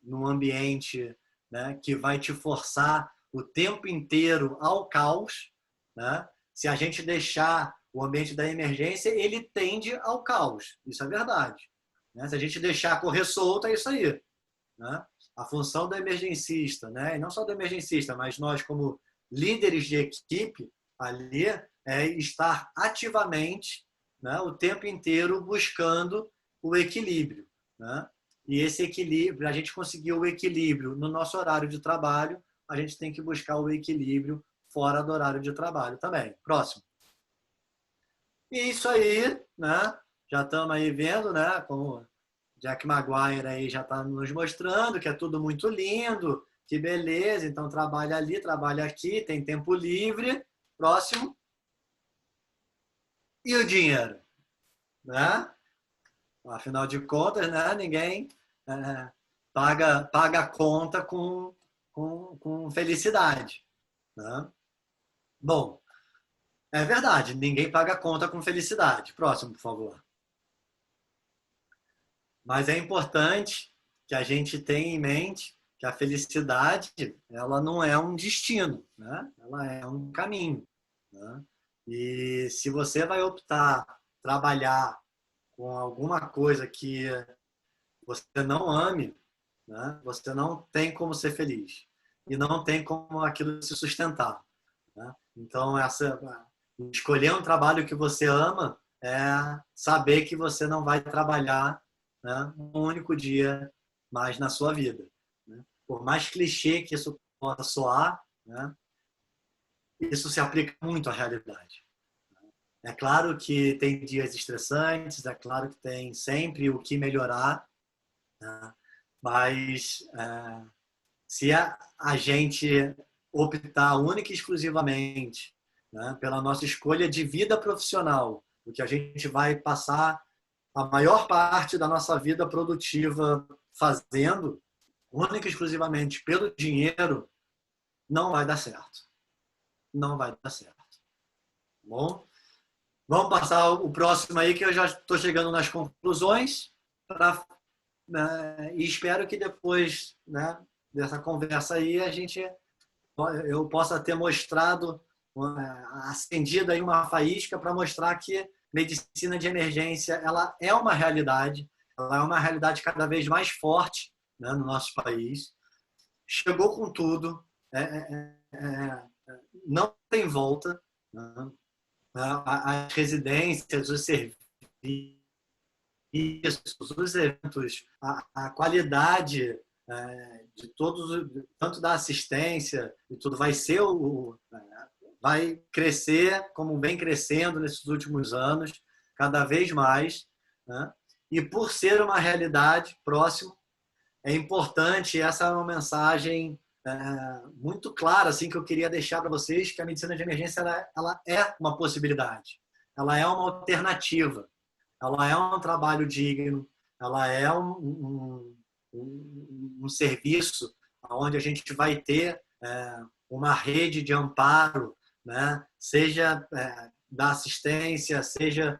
num ambiente, né, que vai te forçar o tempo inteiro ao caos, né? Se a gente deixar o ambiente da emergência, ele tende ao caos, isso é verdade, né? Se a gente deixar correr solto, é isso aí, né? A função do emergencista, né? E não só do emergencista, mas nós como líderes de equipe ali é estar ativamente, né, o tempo inteiro buscando o equilíbrio, né? E esse equilíbrio, para a gente conseguir o equilíbrio no nosso horário de trabalho, a gente tem que buscar o equilíbrio fora do horário de trabalho também. Próximo. E isso aí, né? Já estamos aí vendo, né? Como Jack Maguire aí já está nos mostrando que é tudo muito lindo, que beleza, então trabalha ali, trabalha aqui, tem tempo livre. Próximo. E o dinheiro, né? Afinal de contas, né? Ninguém paga a conta com felicidade, né? Bom, é verdade, ninguém paga a conta com felicidade. Próximo, por favor. Mas é importante que a gente tenha em mente que a felicidade, ela não é um destino, né? Ela é um caminho, né? E se você vai optar trabalhar com alguma coisa que você não ame, né? Você não tem como ser feliz e não tem como aquilo se sustentar, né? Então, escolher um trabalho que você ama é saber que você não vai trabalhar, né, um único dia mais na sua vida, né? Por mais clichê que isso possa soar, né, isso se aplica muito à realidade. É claro que tem dias estressantes, é claro que tem sempre o que melhorar, né, mas se a gente optar única e exclusivamente, né, pela nossa escolha de vida profissional, o que a gente vai passar a maior parte da nossa vida produtiva fazendo, única e exclusivamente pelo dinheiro, não vai dar certo. Não vai dar certo. Bom, vamos passar o próximo aí, que eu já estou chegando nas conclusões, né, e espero que depois, né, dessa conversa aí eu possa ter mostrado, acendido aí uma faísca para mostrar que medicina de emergência ela é uma realidade cada vez mais forte, né, no nosso país. Chegou com tudo. não tem volta, né? As residências, os serviços, os eventos, a qualidade de todos, tanto da assistência e tudo, vai crescer como vem crescendo nesses últimos anos, cada vez mais, né? E por ser uma realidade próxima, é importante, essa é uma mensagem muito clara assim, que eu queria deixar para vocês, que a medicina de emergência ela é uma possibilidade, ela é uma alternativa, ela é um trabalho digno, ela é um serviço onde a gente vai ter uma rede de amparo, né? Seja da assistência, seja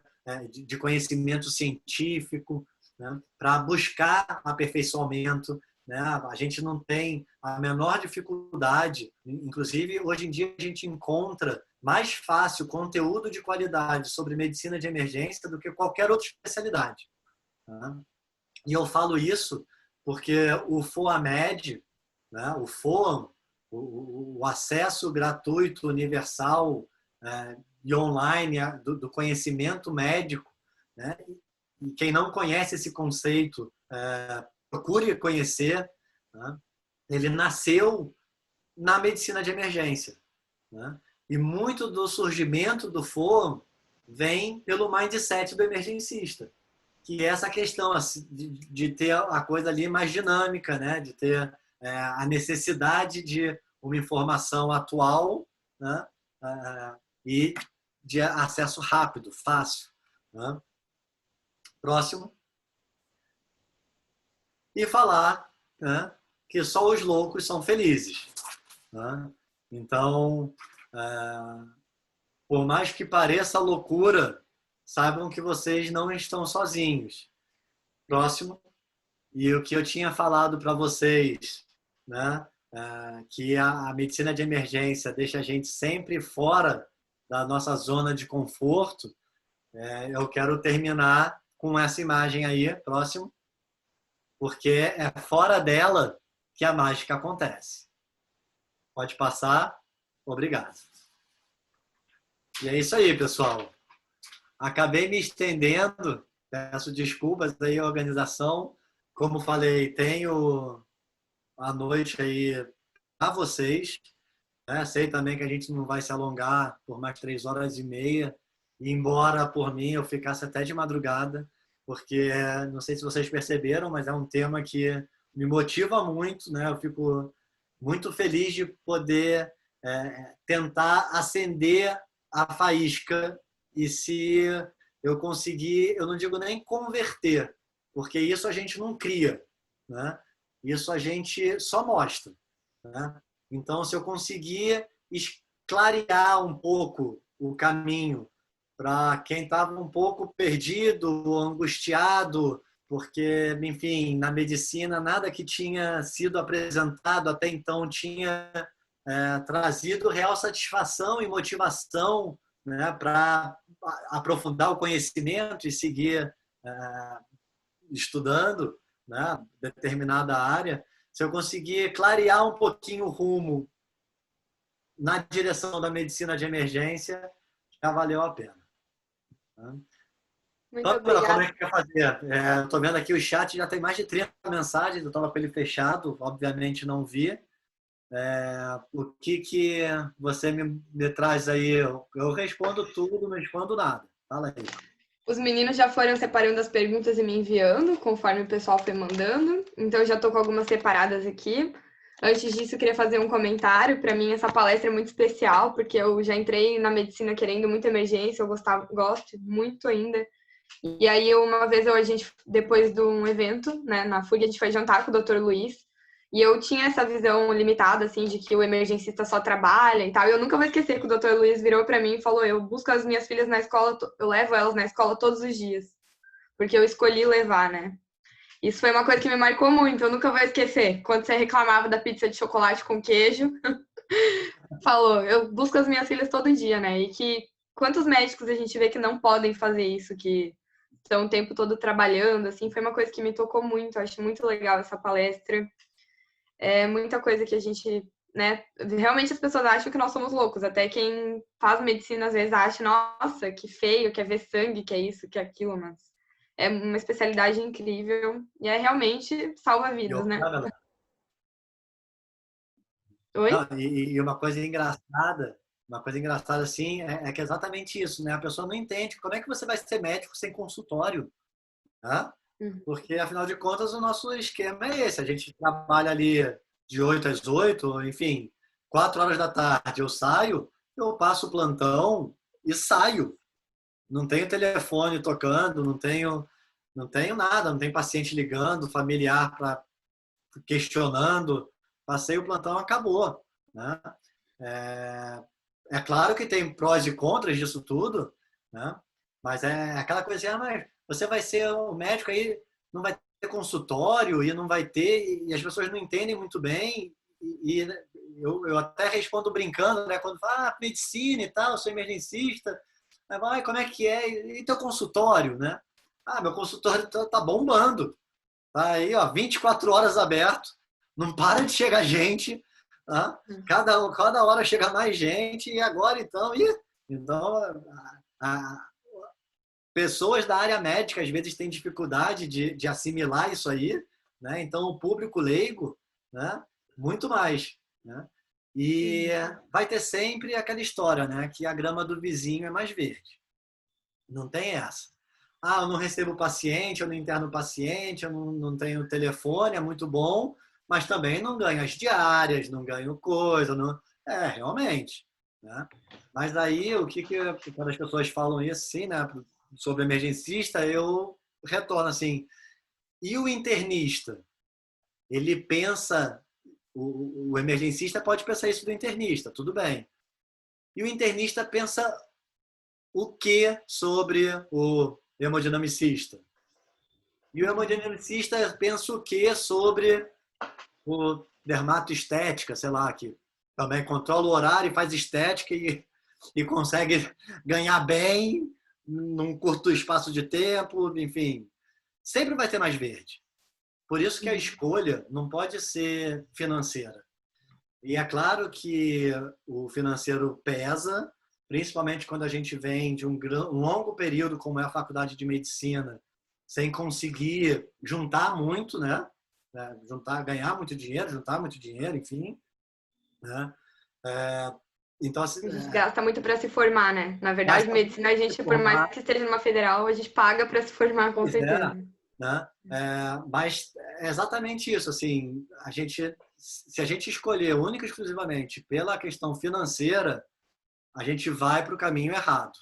de conhecimento científico, né? Para buscar aperfeiçoamento, né? A gente não tem a menor dificuldade, inclusive hoje em dia a gente encontra mais fácil conteúdo de qualidade sobre medicina de emergência do que qualquer outra especialidade, né? E eu falo isso porque o FOAMED, né? O FOAM, o acesso gratuito, universal e online do conhecimento médico, né? E quem não conhece esse conceito, procure conhecer, né? Ele nasceu na medicina de emergência, né? E muito do surgimento do FOAM vem pelo mindset do emergencista, que é essa questão de ter a coisa ali mais dinâmica, né? De ter a necessidade de uma informação atual, né? E de acesso rápido, fácil, né? Próximo. E falar, né, que só os loucos são felizes, né? Então, por mais que pareça loucura, saibam que vocês não estão sozinhos. Próximo. E o que eu tinha falado para vocês, né, que a medicina de emergência deixa a gente sempre fora da nossa zona de conforto, eu quero terminar com essa imagem aí, próximo, porque é fora dela que a mágica acontece. Pode passar. Obrigado. E é isso aí, pessoal. Acabei me estendendo, peço desculpas aí à organização. Como falei, tenho a noite aí a vocês, né? Sei também que a gente não vai se alongar por mais 3h30, e embora por mim eu ficasse até de madrugada, porque não sei se vocês perceberam, mas é um tema que me motiva muito, né? Eu fico muito feliz de poder tentar acender a faísca, e se eu conseguir, eu não digo nem converter, porque isso a gente não cria, né? Isso a gente só mostra, né? Então, se eu conseguir clarear um pouco o caminho para quem estava um pouco perdido, angustiado, porque, enfim, na medicina nada que tinha sido apresentado até então tinha trazido real satisfação e motivação, né, para aprofundar o conhecimento e seguir estudando, né, determinada área. Se eu conseguir clarear um pouquinho o rumo na direção da medicina de emergência, já valeu a pena. Muito Câmara, como obrigada. é que quer fazer? Estou vendo aqui o chat, já tem mais de 30 mensagens, eu estava com ele fechado, obviamente não vi. O que você me traz aí? Eu respondo tudo, não respondo nada. Fala aí. Os meninos já foram separando as perguntas e me enviando, conforme o pessoal foi mandando. Então, eu já estou com algumas separadas aqui. Antes disso, eu queria fazer um comentário. Para mim, essa palestra é muito especial, porque eu já entrei na medicina querendo muita emergência, eu gosto muito ainda. E aí, uma vez, a gente, depois de um evento, né, na FUG, a gente foi jantar com o Dr. Luiz. E eu tinha essa visão limitada, assim, de que o emergencista só trabalha e tal. E eu nunca vou esquecer que o Dr. Luiz virou para mim e falou: eu busco as minhas filhas na escola, eu levo elas na escola todos os dias. Porque eu escolhi levar, né? Isso foi uma coisa que me marcou muito, eu nunca vou esquecer. Quando você reclamava da pizza de chocolate com queijo, falou: eu busco as minhas filhas todo dia, né? E que quantos médicos a gente vê que não podem fazer isso, que estão o tempo todo trabalhando, assim. Foi uma coisa que me tocou muito, eu acho muito legal essa palestra. É muita coisa que a gente né? Realmente as pessoas acham que nós somos loucos. Até quem faz medicina às vezes acha, nossa, que feio, quer ver sangue, que é isso, que é aquilo, mas é uma especialidade incrível e é realmente salva E, vidas, ô, né? Pamela, não, Oi? e uma coisa engraçada assim, é que é exatamente isso, né? A pessoa não entende como é que você vai ser médico sem consultório, né? Uhum. Porque, afinal de contas, o nosso esquema é esse. A gente trabalha ali de 8 às 8, enfim, 4 horas da tarde eu saio, eu passo o plantão e saio. Não tenho telefone tocando, não tenho nada, não tem paciente ligando, familiar para questionando. Passei o plantão, acabou, né? É, é claro que tem prós e contras disso tudo, né? Mas é aquela coisa assim, mas você vai ser o médico aí, não vai ter consultório e não vai ter, e as pessoas não entendem muito bem. E eu até respondo brincando, né? Quando fala, medicina e tal, eu sou emergencista. Aí vai, como é que é? E teu consultório, né? Ah, meu consultório tá bombando. Tá aí, ó, 24 horas aberto, não para de chegar gente, tá? Cada hora chega mais gente, e agora então pessoas da área médica às vezes têm dificuldade de assimilar isso aí, né? Então o público leigo, né? Muito mais, né? E vai ter sempre aquela história, né? Que a grama do vizinho é mais verde. Não tem essa. Ah, eu não recebo paciente, eu não interno paciente, eu não tenho telefone, é muito bom, mas também não ganho as diárias, não ganho coisa. Não... É, realmente. Né? Mas aí, quando as pessoas falam isso, assim, né, sobre emergencista, eu retorno assim, e o internista? Ele pensa, o emergencista pode pensar isso do internista, tudo bem. E o internista pensa o que sobre o hemodinamicista? E o hemodinamicista pensa o que sobre o dermatoestética, sei lá, que também controla o horário e faz estética e consegue ganhar bem num curto espaço de tempo, enfim. Sempre vai ter mais verde. Por isso que a escolha não pode ser financeira. E é claro que o financeiro pesa, principalmente quando a gente vem de um longo período, como é a faculdade de medicina, sem conseguir juntar muito, né? Juntar, ganhar muito dinheiro, juntar muito dinheiro, enfim. Né? Então, assim, A gente gasta muito para se formar, né? Na verdade, gasta muito medicina, a para se gente, por mais formar, que esteja numa federal, a gente paga para se formar, com pois é, certeza. né? Mas é exatamente isso, assim, se a gente escolher única e exclusivamente pela questão financeira, a gente vai para o caminho errado.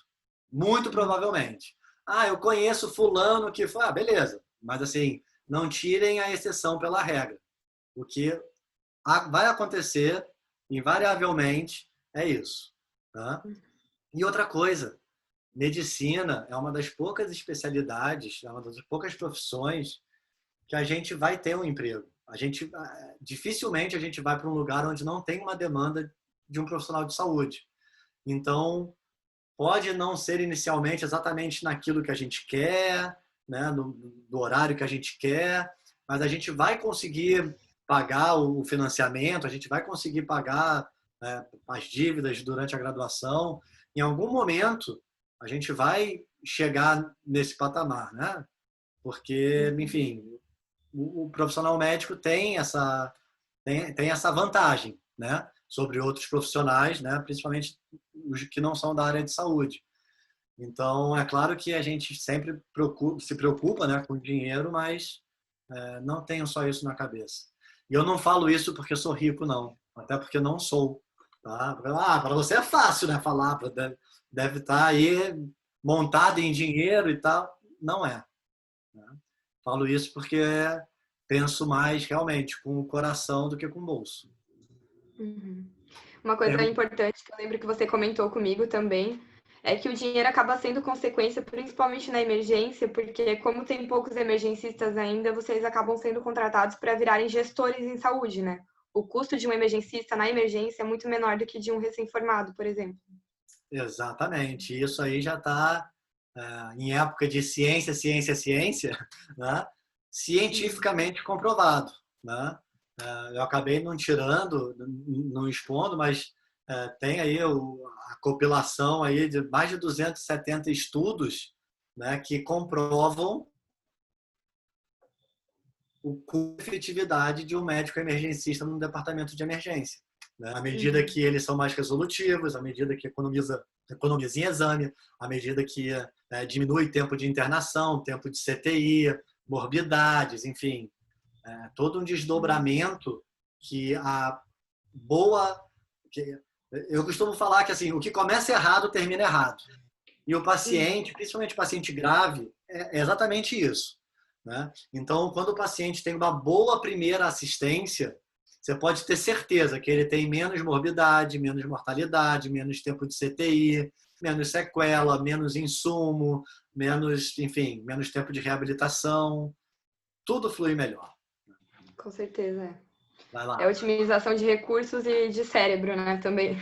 Muito provavelmente. Ah, eu conheço fulano que foi. Ah, beleza. Mas assim, não tirem a exceção pela regra. O que vai acontecer, invariavelmente, é isso. Tá? E outra coisa, medicina é uma das poucas especialidades, é uma das poucas profissões que a gente vai ter um emprego. Dificilmente a gente vai para um lugar onde não tem uma demanda de um profissional de saúde. Então, pode não ser inicialmente exatamente naquilo que a gente quer, né, no horário que a gente quer, mas a gente vai conseguir pagar o financiamento, a gente vai conseguir pagar, né, as dívidas durante a graduação. Em algum momento, a gente vai chegar nesse patamar, né? Porque, enfim, o profissional médico tem essa vantagem, né? Sobre outros profissionais, né? Principalmente os que não são da área de saúde. Então, é claro que a gente sempre se preocupa, né, com o dinheiro, mas não tenho só isso na cabeça. E eu não falo isso porque eu sou rico, não. Até porque eu não sou. Tá? Ah, para você é fácil, né, falar. Deve estar aí montado em dinheiro e tal. Não é. Né? Falo isso porque penso mais realmente com o coração do que com o bolso. Uhum. Uma coisa Eu, importante que eu lembro que você comentou comigo também é que o dinheiro acaba sendo consequência, principalmente na emergência, porque como tem poucos emergencistas ainda, vocês acabam sendo contratados para virarem gestores em saúde, né? O custo de um emergencista na emergência é muito menor do que de um recém-formado, por exemplo. exatamente. Isso aí já está em época de ciência, ciência, ciência, né? Cientificamente comprovado. Né? Eu acabei não tirando, não expondo, mas tem aí a compilação aí de mais de 270 estudos, né, que comprovam a efetividade de um médico emergencista no departamento de emergência, né? À medida que eles são mais resolutivos, à medida que economiza em exame, à medida que diminui tempo de internação, tempo de CTI, morbidades, enfim, todo um desdobramento que a boa... Eu costumo falar que assim, o que começa errado termina errado. E o paciente, principalmente o paciente grave, é exatamente isso, né? Então, quando o paciente tem uma boa primeira assistência, você pode ter certeza que ele tem menos morbidade, menos mortalidade, menos tempo de CTI, menos sequela, menos insumo, menos, enfim, menos tempo de reabilitação. Tudo flui melhor. Com certeza, Vai lá. É otimização de recursos e de cérebro, né, também.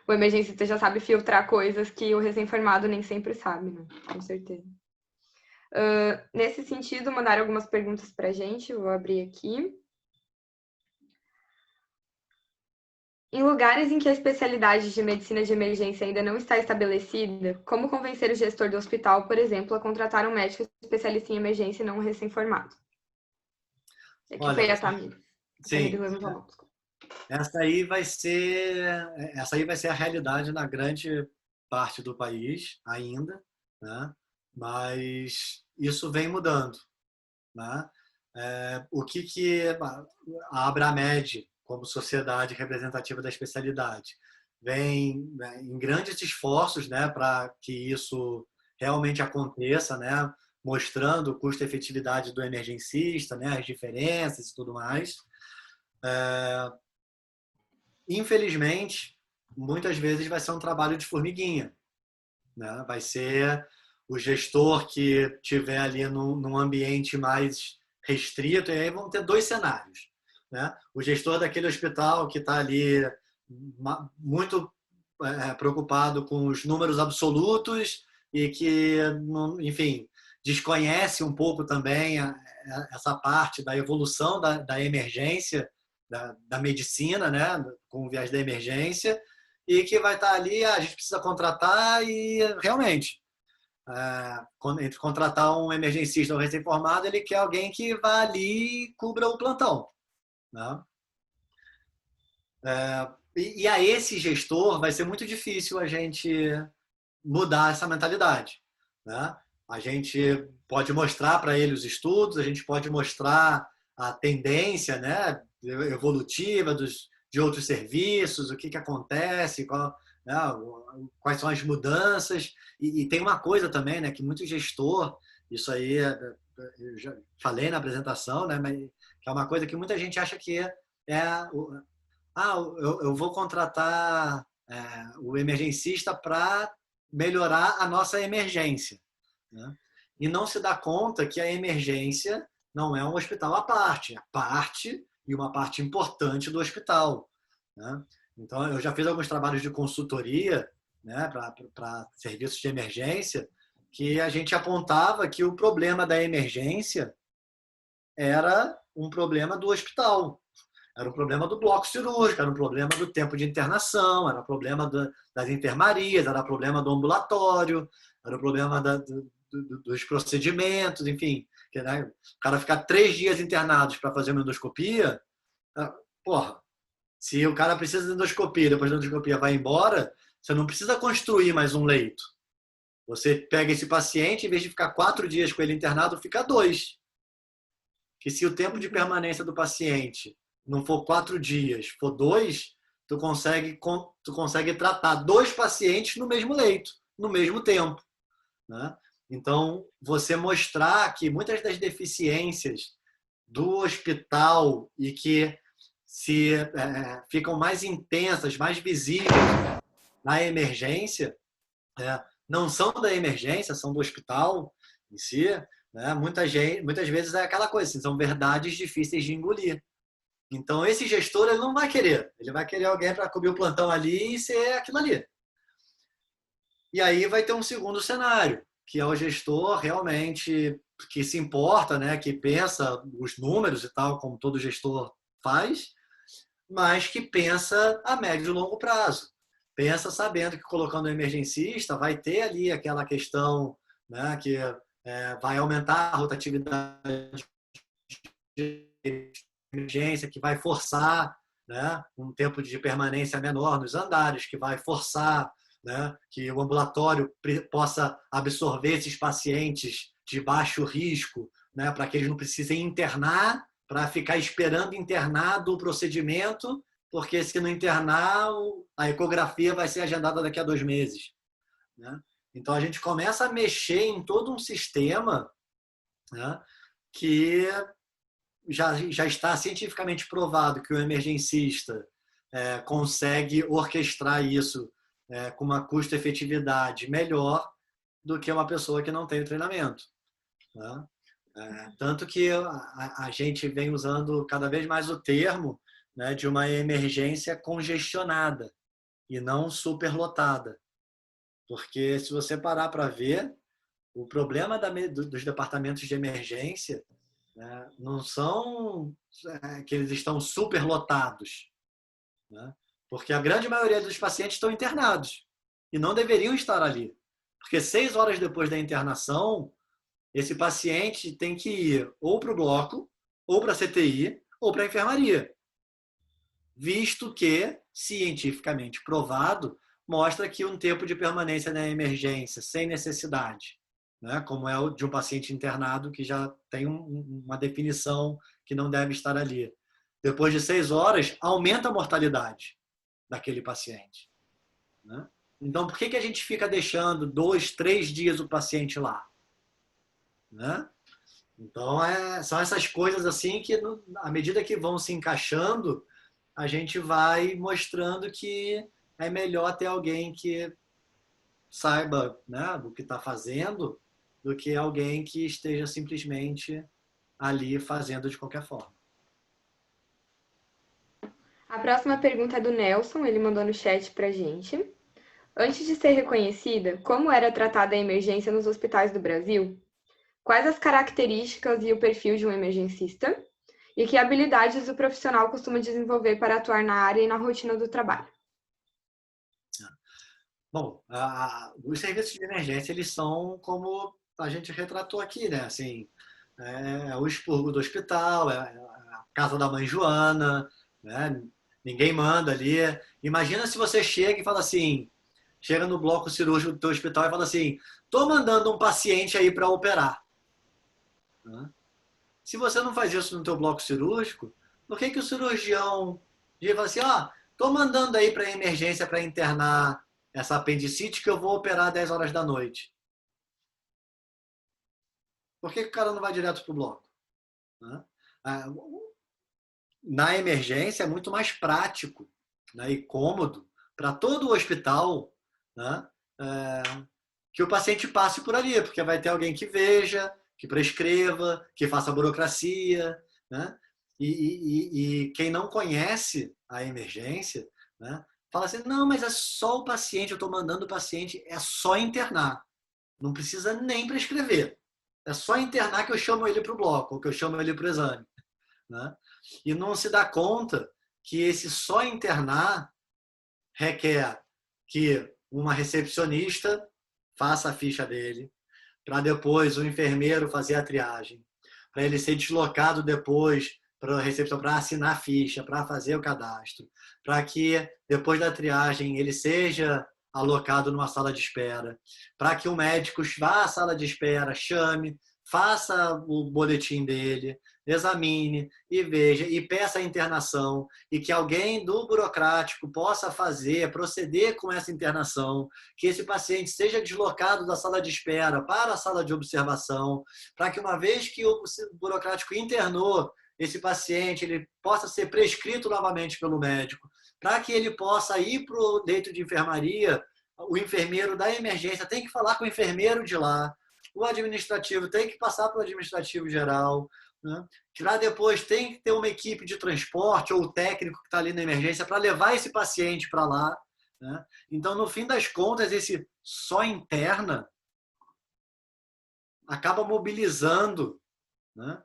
O emergencista já sabe filtrar coisas que o recém-formado nem sempre sabe, né? Com certeza. Nesse sentido, mandaram algumas perguntas para a gente, vou abrir aqui. Em lugares em que a especialidade de medicina de emergência ainda não está estabelecida, como convencer o gestor do hospital, por exemplo, a contratar um médico especialista em emergência e não um recém-formado? Aqui foi a Tamir. Sim. Essa aí vai ser a realidade na grande parte do país ainda, né? Mas isso vem mudando, né? O que a Abramed, como sociedade representativa da especialidade, vem, né, em grandes esforços, né, para que isso realmente aconteça, né, mostrando o custo-efetividade do emergencista, né, as diferenças e tudo mais. Infelizmente, muitas vezes vai ser um trabalho de formiguinha, né? Vai ser o gestor que tiver ali num ambiente mais restrito, e aí vão ter dois cenários, né? O gestor daquele hospital que está ali muito preocupado com os números absolutos e que, enfim, desconhece um pouco também essa parte da evolução da emergência, da medicina, né, com o viés da emergência, e que vai estar ali, a gente precisa contratar e realmente, entre contratar um emergencista ou recém-formado, ele quer alguém que vá ali e cubra o plantão, né? E a esse gestor vai ser muito difícil a gente mudar essa mentalidade, né? A gente pode mostrar para ele os estudos, a gente pode mostrar a tendência, né, evolutiva de outros serviços, o que acontece, né, quais são as mudanças. E tem uma coisa também, né, que muito gestor, isso aí eu já falei na apresentação, né, mas que é uma coisa que muita gente acha que eu vou contratar o emergencista para melhorar a nossa emergência, né? E não se dá conta que a emergência não é um hospital à parte, é parte e uma parte importante do hospital, né? Então, eu já fiz alguns trabalhos de consultoria, né, para serviços de emergência, que a gente apontava que o problema da emergência era um problema do hospital. Era um problema do bloco cirúrgico, era um problema do tempo de internação, era um problema das enfermarias, era um problema do ambulatório, era um problema dos procedimentos, enfim. Que, né, o cara ficar 3 dias internados para fazer uma endoscopia, porra, se o cara precisa de endoscopia, depois da endoscopia vai embora, você não precisa construir mais um leito. Você pega esse paciente, em vez de ficar 4 dias com ele internado, fica 2. Que se o tempo de permanência do paciente não for 4 dias, for 2, tu consegue tratar 2 pacientes no mesmo leito, no mesmo tempo, né? Então, você mostrar que muitas das deficiências do hospital e que ficam mais intensas, mais visíveis na emergência, não são da emergência, são do hospital em si, né? Muitas vezes é aquela coisa, assim, são verdades difíceis de engolir. Então, esse gestor ele não vai querer. Ele vai querer alguém para cobrir o plantão ali e ser aquilo ali. E aí vai ter um segundo cenário, que é o gestor realmente que se importa, né, que pensa os números e tal, como todo gestor faz, mas que pensa a médio e longo prazo. Pensa sabendo que colocando o emergencista vai ter ali aquela questão, né, que vai aumentar a rotatividade de emergência, que vai forçar, né, um tempo de permanência menor nos andares, que vai forçar, né, que o ambulatório possa absorver esses pacientes de baixo risco, né, para que eles não precisem internar, para ficar esperando internado o procedimento, porque se não internar, a ecografia vai ser agendada daqui a 2 meses. Né? Então, a gente começa a mexer em todo um sistema, né, que já está cientificamente provado que o emergencista consegue orquestrar isso com uma custo-efetividade melhor do que uma pessoa que não tem o treinamento. Né? Tanto que a gente vem usando cada vez mais o termo, né, de uma emergência congestionada e não superlotada. Porque se você parar para ver, o problema dos departamentos de emergência, né, não são que eles estão superlotados, né? Porque a grande maioria dos pacientes estão internados e não deveriam estar ali. Porque 6 horas depois da internação, esse paciente tem que ir ou para o bloco, ou para a CTI, ou para a enfermaria. Visto que, cientificamente provado, mostra que um tempo de permanência na emergência sem necessidade, né, como é o de um paciente internado que já tem uma definição que não deve estar ali. Depois de 6 horas, aumenta a mortalidade daquele paciente. Né? Então, por que a gente fica deixando 2, 3 dias o paciente lá? Né? Então, são essas coisas assim que, à medida que vão se encaixando, a gente vai mostrando que é melhor ter alguém que saiba, né, o que está fazendo do que alguém que esteja simplesmente ali fazendo de qualquer forma. A próxima pergunta é do Nelson, ele mandou no chat pra gente. Antes de ser reconhecida, como era tratada a emergência nos hospitais do Brasil? Quais as características e o perfil de um emergencista? E que habilidades o profissional costuma desenvolver para atuar na área e na rotina do trabalho? Bom, os serviços de emergência, eles são como a gente retratou aqui, né? Assim, o expurgo do hospital, a casa da mãe Joana, né? Ninguém manda ali. Imagina se você chega e fala assim, chega no bloco cirúrgico do teu hospital e fala assim, estou mandando um paciente aí para operar. Né? Se você não faz isso no teu bloco cirúrgico, por que o cirurgião fala assim, estou mandando aí para emergência para internar essa apendicite que eu vou operar 10 horas da noite? Por que o cara não vai direto para o bloco? Né? Na emergência é muito mais prático, né, e cômodo para todo o hospital, né, que o paciente passe por ali, porque vai ter alguém que veja, que prescreva, que faça burocracia, né? E quem não conhece a emergência, né, fala assim, não, mas é só o paciente, eu estou mandando o paciente, é só internar, não precisa nem prescrever, é só internar que eu chamo ele para o bloco, ou que eu chamo ele para o exame. Né? E não se dá conta que esse só internar requer que uma recepcionista faça a ficha dele, para depois o enfermeiro fazer a triagem, para ele ser deslocado depois para a recepção, para assinar a ficha, para fazer o cadastro, para que depois da triagem ele seja alocado numa sala de espera, para que o médico vá à sala de espera, chame, faça o boletim dele, examine e veja e peça a internação e que alguém do burocrático possa proceder com essa internação, que esse paciente seja deslocado da sala de espera para a sala de observação, para que uma vez que o burocrático internou esse paciente, ele possa ser prescrito novamente pelo médico, para que ele possa ir para o leito de enfermaria, o enfermeiro da emergência tem que falar com o enfermeiro de lá, o administrativo tem que passar para o administrativo geral, né? Lá depois tem que ter uma equipe de transporte ou o técnico que está ali na emergência para levar esse paciente para lá. Né? Então, no fim das contas, esse só interna acaba mobilizando, né,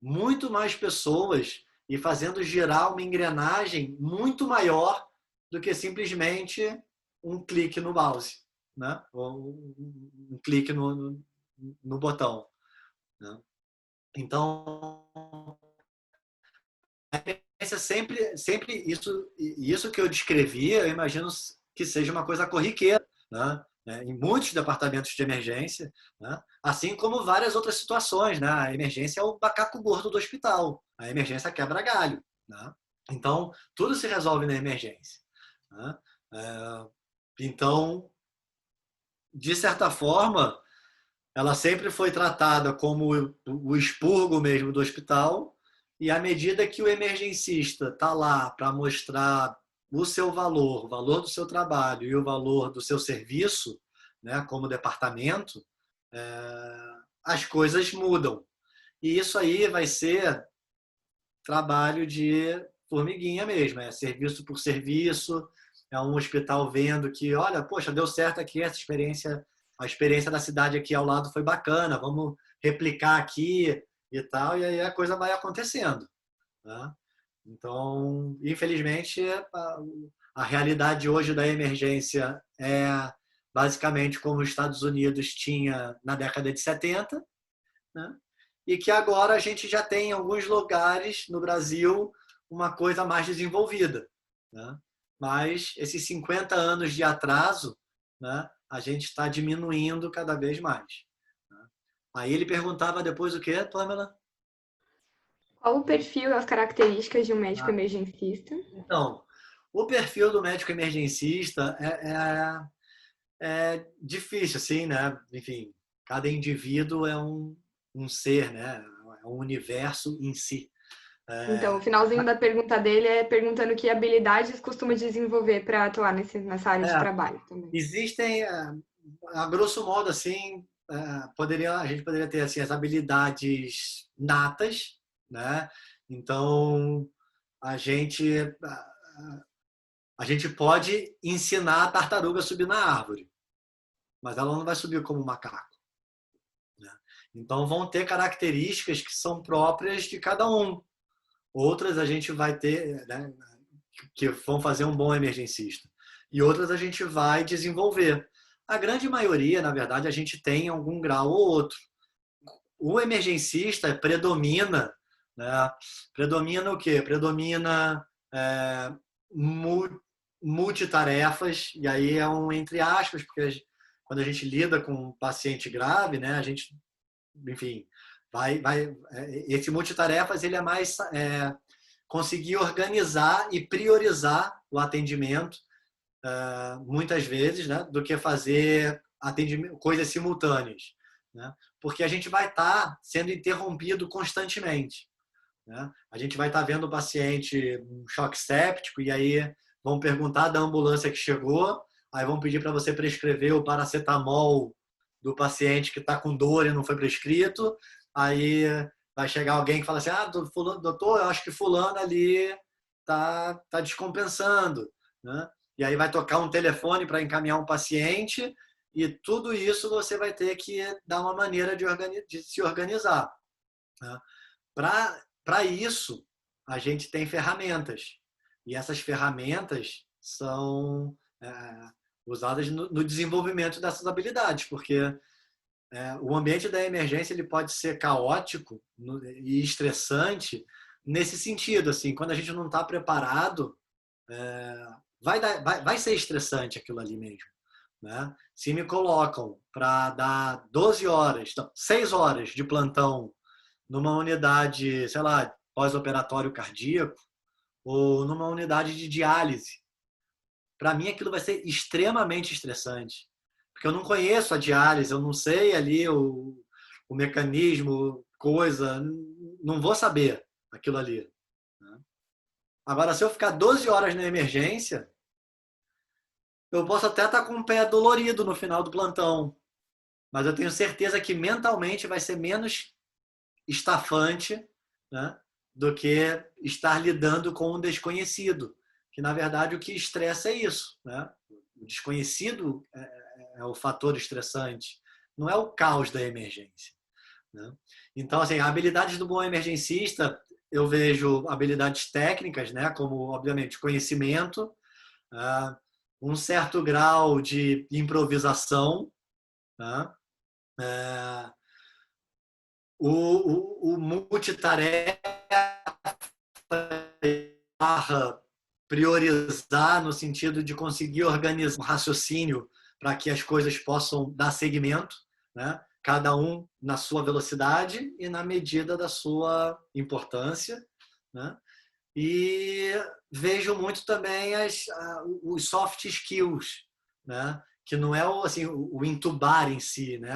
muito mais pessoas e fazendo girar uma engrenagem muito maior do que simplesmente um clique no mouse, né? Ou um clique no botão, né? Então, sempre isso que eu descrevi, eu imagino que seja uma coisa corriqueira, né? Em muitos departamentos de emergência, né? Assim como várias outras situações, né? A emergência é o macaco gordo do hospital, a emergência quebra galho, né? Então, tudo se resolve na emergência, né? Então, de certa forma, ela sempre foi tratada como o expurgo mesmo do hospital, e à medida que o emergencista está lá para mostrar o seu valor, o valor do seu trabalho e o valor do seu serviço, né, como departamento, as coisas mudam. E isso aí vai ser trabalho de formiguinha mesmo, é serviço por serviço, é um hospital vendo que, olha, poxa, deu certo aqui essa experiência, a experiência da cidade aqui ao lado foi bacana, vamos replicar aqui e tal, e aí a coisa vai acontecendo, né? Então, infelizmente, a realidade hoje da emergência é basicamente como os Estados Unidos tinha na década de 70, né? E que agora a gente já tem em alguns lugares no Brasil uma coisa mais desenvolvida, né? Mas esses 50 anos de atraso, né, a gente está diminuindo cada vez mais, né? Aí ele perguntava depois o quê, Pamela? Qual o perfil e as características de um médico emergencista? Então, o perfil do médico emergencista é difícil, assim, né? Enfim, cada indivíduo é um ser, né? É um universo em si. Então, o finalzinho da pergunta dele é perguntando que habilidades costuma desenvolver para atuar nessa área de trabalho também. Existem, a grosso modo, assim, a gente poderia ter assim, as habilidades natas, né? Então, a gente pode ensinar a tartaruga a subir na árvore, mas ela não vai subir como um macaco, né? Então, vão ter características que são próprias de cada um. Outras a gente vai ter, né, que vão fazer um bom emergencista. E outras a gente vai desenvolver. A grande maioria, na verdade, a gente tem algum grau ou outro. O emergencista predomina, né? Predomina o quê? Predomina multitarefas, e aí é um entre aspas, porque quando a gente lida com um paciente grave, né, a gente, enfim, esse multitarefas ele é mais conseguir organizar e priorizar o atendimento, muitas vezes, né, do que fazer coisas simultâneas, né? Porque a gente vai estar sendo interrompido constantemente, né? A gente vai estar vendo o paciente um choque séptico e aí vão perguntar da ambulância que chegou, aí vão pedir para você prescrever o paracetamol do paciente que está com dor e não foi prescrito, aí vai chegar alguém que fala assim, doutor, eu acho que fulano ali tá descompensando, né? E aí vai tocar um telefone para encaminhar um paciente e tudo isso você vai ter que dar uma maneira de se organizar, né? Para isso, a gente tem ferramentas. E essas ferramentas são usadas no desenvolvimento dessas habilidades, porque o ambiente da emergência ele pode ser caótico e estressante nesse sentido. Assim, quando a gente não está preparado, vai ser estressante aquilo ali mesmo, né? Se me colocam para dar 12 horas, 6 horas de plantão numa unidade, sei lá, pós-operatório cardíaco ou numa unidade de diálise, para mim aquilo vai ser extremamente estressante, porque eu não conheço a diálise, eu não sei ali o mecanismo, coisa, não vou saber aquilo ali, né? Agora, se eu ficar 12 horas na emergência, eu posso até estar com o pé dolorido no final do plantão, mas eu tenho certeza que mentalmente vai ser menos estafante, né, do que estar lidando com um desconhecido, que na verdade o que estressa é isso, né? O desconhecido é o fator estressante, não é o caos da emergência, né? Então, assim, habilidades do bom emergencista eu vejo habilidades técnicas, né? Como, obviamente, conhecimento, um certo grau de improvisação, né? O multitarefa, priorizar no sentido de conseguir organizar um raciocínio para que as coisas possam dar seguimento, né? Cada um na sua velocidade e na medida da sua importância, né? E vejo muito também os soft skills, né? Que não é assim, o entubar em si, né?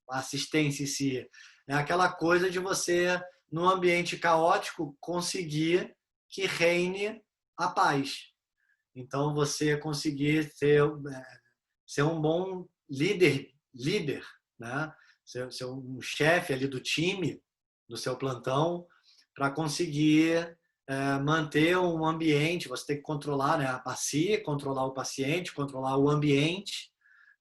A assistência em si. É aquela coisa de você, num ambiente caótico, conseguir que reine a paz. Então, você conseguir ser um bom líder, né? Ser um chefe ali do time, do seu plantão, para conseguir manter um ambiente. Você tem que controlar, né, a si, controlar o paciente, controlar o ambiente,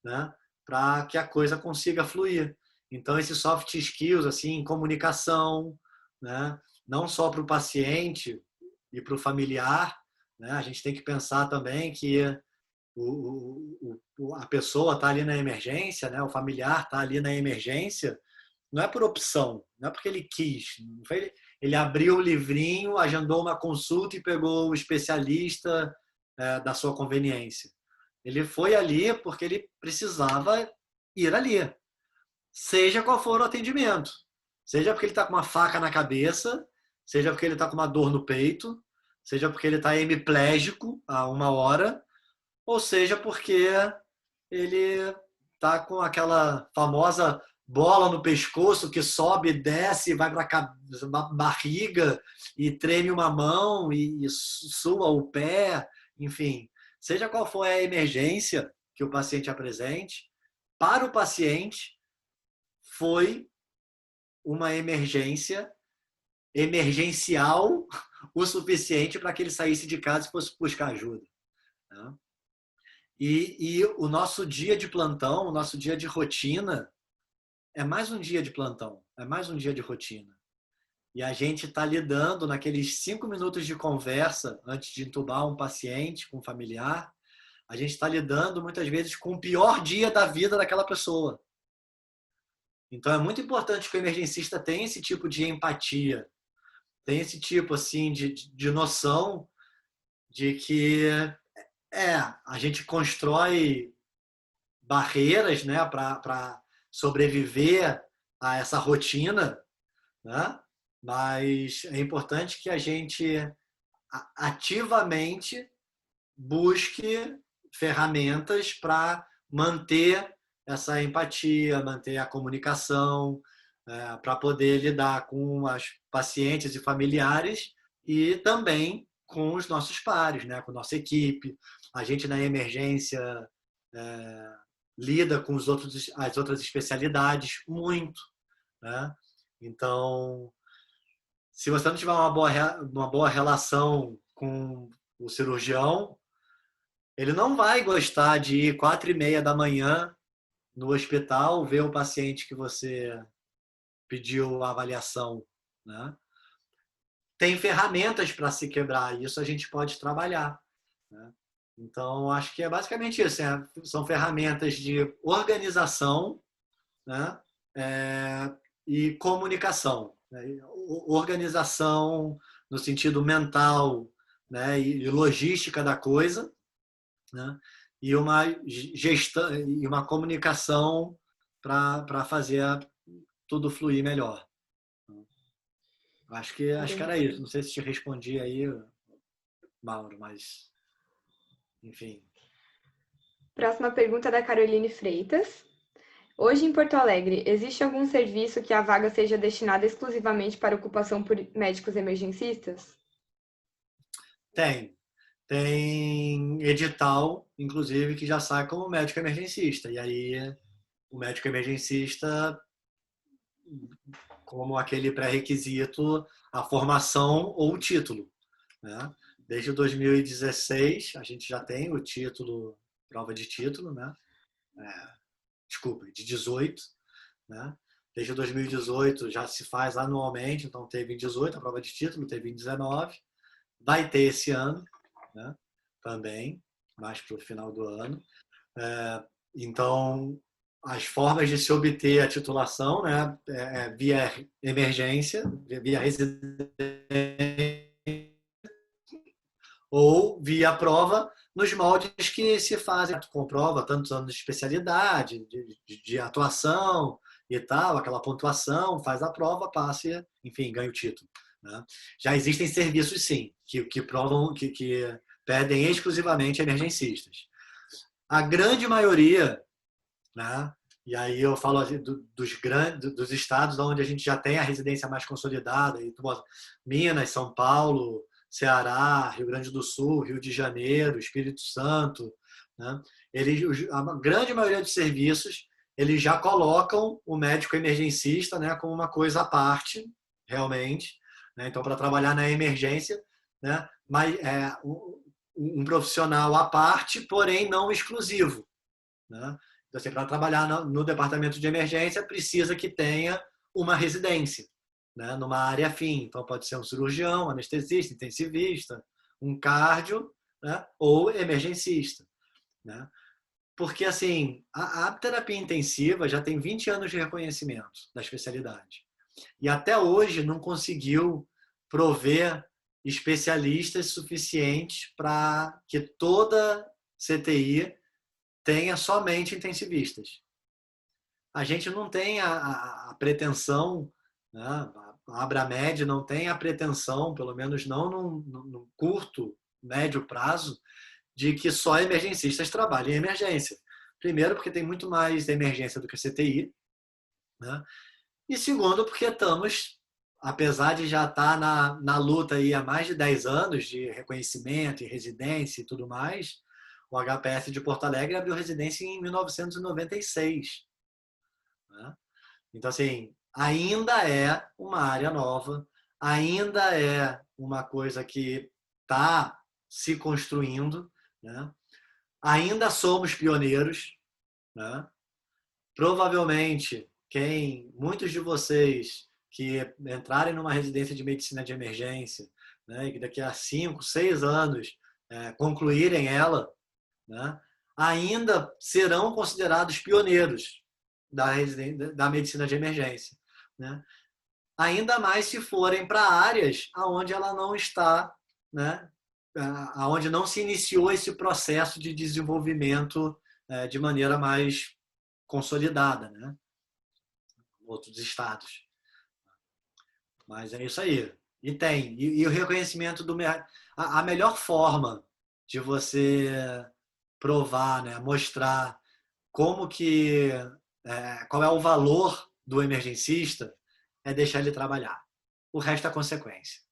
né, para que a coisa consiga fluir. Então, esses soft skills, assim, comunicação, né, não só para o paciente e para o familiar, né, a gente tem que pensar também que a pessoa está ali na emergência, né, o familiar está ali na emergência, não é por opção, não é porque ele quis. Não foi, ele abriu o livrinho, agendou uma consulta e pegou o especialista da sua conveniência. Ele foi ali porque ele precisava ir ali, seja qual for o atendimento. Seja porque ele está com uma faca na cabeça, seja porque ele está com uma dor no peito, seja porque ele está hemiplégico há 1 hora, ou seja porque ele está com aquela famosa bola no pescoço que sobe, desce, vai para a barriga e treme uma mão e sua o pé, enfim. Seja qual for a emergência que o paciente apresente, para o paciente foi uma emergência emergencial o suficiente para que ele saísse de casa e fosse buscar ajuda. Né? E o nosso dia de plantão, o nosso dia de rotina, é mais um dia de plantão, é mais um dia de rotina. E a gente está lidando naqueles 5 minutos de conversa antes de entubar um paciente, com um familiar, a gente está lidando muitas vezes com o pior dia da vida daquela pessoa. Então é muito importante que o emergencista tenha esse tipo de empatia, tenha esse tipo assim de noção de que a gente constrói barreiras, né, para sobreviver a essa rotina, né? Mas é importante que a gente ativamente busque ferramentas para manter essa empatia, manter a comunicação, para poder lidar com as pacientes e familiares e também com os nossos pares, né? Com a nossa equipe. A gente na emergência lida com as outras especialidades muito, né? Então, se você não tiver uma boa relação com o cirurgião, ele não vai gostar de ir 4h30 da manhã no hospital ver o paciente que você pediu a avaliação, né? Tem ferramentas para se quebrar, isso a gente pode trabalhar, né? Então, acho que é basicamente isso. São ferramentas de organização, né? E comunicação. Né? Organização no sentido mental, né? E logística da coisa, né? E uma gestão e uma comunicação para fazer tudo fluir melhor. Acho que era isso. Não sei se te respondi aí, Mauro, mas enfim. Próxima pergunta é da Caroline Freitas. Hoje em Porto Alegre, existe algum serviço que a vaga seja destinada exclusivamente para ocupação por médicos emergencistas? Tem edital, inclusive, que já sai como médico emergencista. E aí o médico emergencista, como aquele pré-requisito, a formação ou o título, né? Desde 2016, a gente já tem o título, prova de título, né? Desculpa, de 18, né? Desde 2018 já se faz anualmente, então teve em 18 a prova de título, teve em 19, vai ter esse ano, né? Também, mais para o final do ano. Então, as formas de se obter a titulação, né, via emergência, via residência, ou via prova, nos moldes que se fazem com prova, tantos anos de especialidade, de atuação e tal, aquela pontuação, faz a prova, passa e, enfim, ganha o título. Né? Já existem serviços, sim, que provam, que pedem exclusivamente emergencistas. A grande maioria, né? E aí eu falo dos estados onde a gente já tem a residência mais consolidada, Minas, São Paulo, Ceará, Rio Grande do Sul, Rio de Janeiro, Espírito Santo, né? A grande maioria dos serviços, eles já colocam o médico emergencista, né, como uma coisa à parte, realmente. Né? Então, para trabalhar na emergência, né, mas um profissional à parte, porém não exclusivo. Né? Então, assim, para trabalhar no departamento de emergência, precisa que tenha uma residência, né, numa área afim. Então, pode ser um cirurgião, anestesista, intensivista, um cardio, né, ou emergencista. Né? Porque, assim, a terapia intensiva já tem 20 anos de reconhecimento da especialidade. E até hoje não conseguiu prover especialistas suficientes para que toda CTI tenha somente intensivistas. A gente não tem a pretensão, né? A Abramed não tem a pretensão, pelo menos não no curto, médio prazo, de que só emergencistas trabalhem em emergência. Primeiro, porque tem muito mais emergência do que CTI, né? E segundo, porque estamos, apesar de já estar na luta aí há mais de 10 anos de reconhecimento e residência e tudo mais, o HPS de Porto Alegre abriu residência em 1996. Né? Então, assim, ainda é uma área nova, ainda é uma coisa que está se construindo, né? Ainda somos pioneiros. Né? Provavelmente, muitos de vocês que entrarem numa residência de medicina de emergência, né, e que daqui a 5, 6 anos concluírem ela, né, ainda serão considerados pioneiros da medicina de emergência. Né? Ainda mais se forem para áreas onde ela não está, né, onde não se iniciou esse processo de desenvolvimento de maneira mais consolidada, né? Outros estados. Mas é isso aí. E o reconhecimento a melhor forma de você provar, né, mostrar qual é o valor do emergencista é deixar ele trabalhar. O resto é consequência.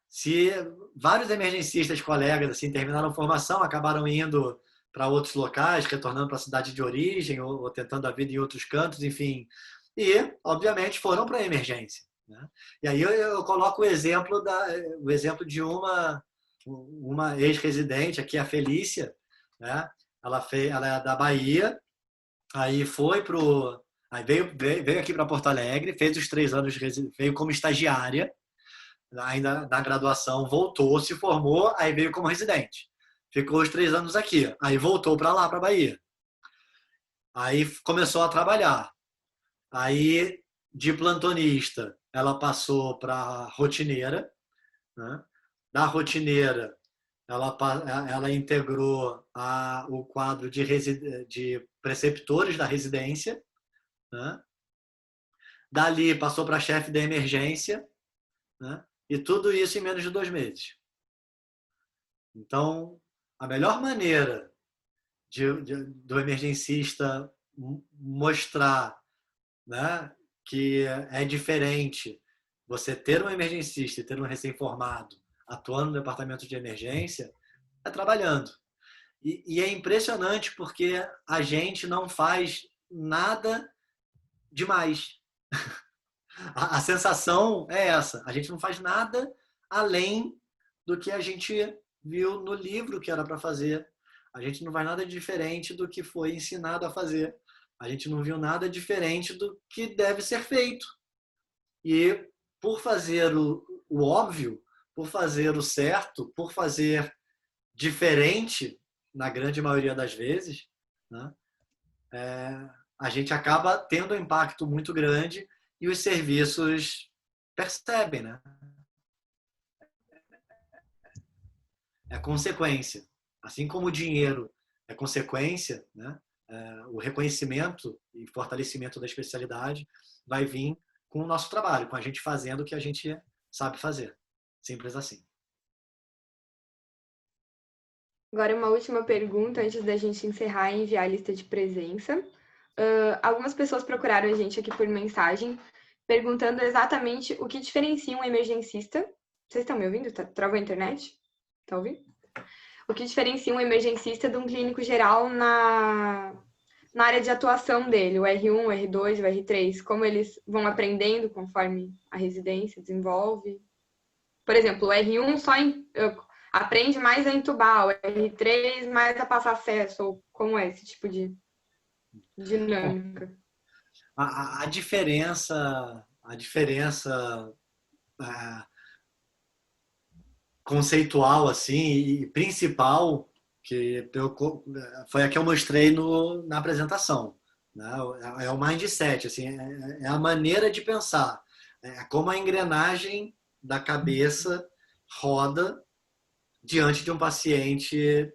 Se vários emergencistas, colegas, assim, terminaram a formação, acabaram indo para outros locais, retornando para a cidade de origem ou tentando a vida em outros cantos, enfim. E, obviamente, foram para a emergência. Né? E aí eu coloco o exemplo de uma ex-residente aqui, a Felícia. Né? Ela é da Bahia, aí veio aqui para Porto Alegre, fez os 3 anos, veio como estagiária, ainda na graduação, voltou, se formou, aí veio como residente. Ficou os 3 anos aqui. Aí voltou para lá, para a Bahia. Aí começou a trabalhar. Aí, de plantonista, ela passou para rotineira. Né? Da rotineira, ela integrou o quadro de preceptores da residência. Né? Dali, passou para chefe da emergência. Né? E tudo isso em menos de 2 meses. Então, a melhor maneira do emergencista mostrar, né, que é diferente você ter um emergencista e ter um recém-formado atuando no departamento de emergência é trabalhando. E é impressionante porque a gente não faz nada demais. A sensação é essa. A gente não faz nada além do que a gente viu no livro que era para fazer. A gente não faz nada diferente do que foi ensinado a fazer. a gente não viu nada diferente do que deve ser feito. E por fazer o óbvio, por fazer o certo, por fazer diferente, na grande maioria das vezes, né, a gente acaba tendo um impacto muito grande e os serviços percebem, né? É consequência. Assim como o dinheiro é consequência, né? O reconhecimento e fortalecimento da especialidade vai vir com o nosso trabalho, com a gente fazendo o que a gente sabe fazer. Simples assim. Agora, uma última pergunta antes da gente encerrar e enviar a lista de presença. Algumas pessoas procuraram a gente aqui por mensagem, perguntando exatamente o que diferencia um emergencista. Vocês estão me ouvindo? Travou a internet? Tá ouvindo? O que diferencia um emergencista de um clínico geral na área de atuação dele, o R1, o R2, o R3, como eles vão aprendendo conforme a residência desenvolve. Por exemplo, o R1 aprende mais a entubar, o R3 mais a passar acesso, ou como é esse tipo de dinâmica? A diferença conceitual assim e principal foi a que eu mostrei na apresentação, né? É o mindset, assim, é a maneira de pensar, é como a engrenagem da cabeça roda diante de um paciente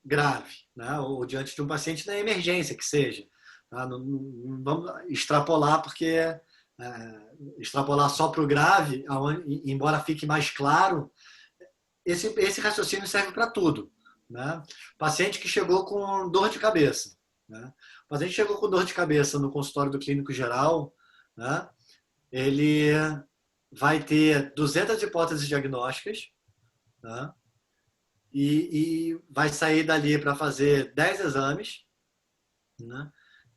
grave, né? Ou diante de um paciente na emergência que seja. Tá? Não vamos extrapolar porque extrapolar só para o grave, embora fique mais claro, esse raciocínio serve para tudo. Né? Paciente que chegou com dor de cabeça. Né? Paciente que chegou com dor de cabeça no consultório do clínico geral, né? Ele vai ter 200 hipóteses diagnósticas, né? E vai sair dali para fazer 10 exames, né?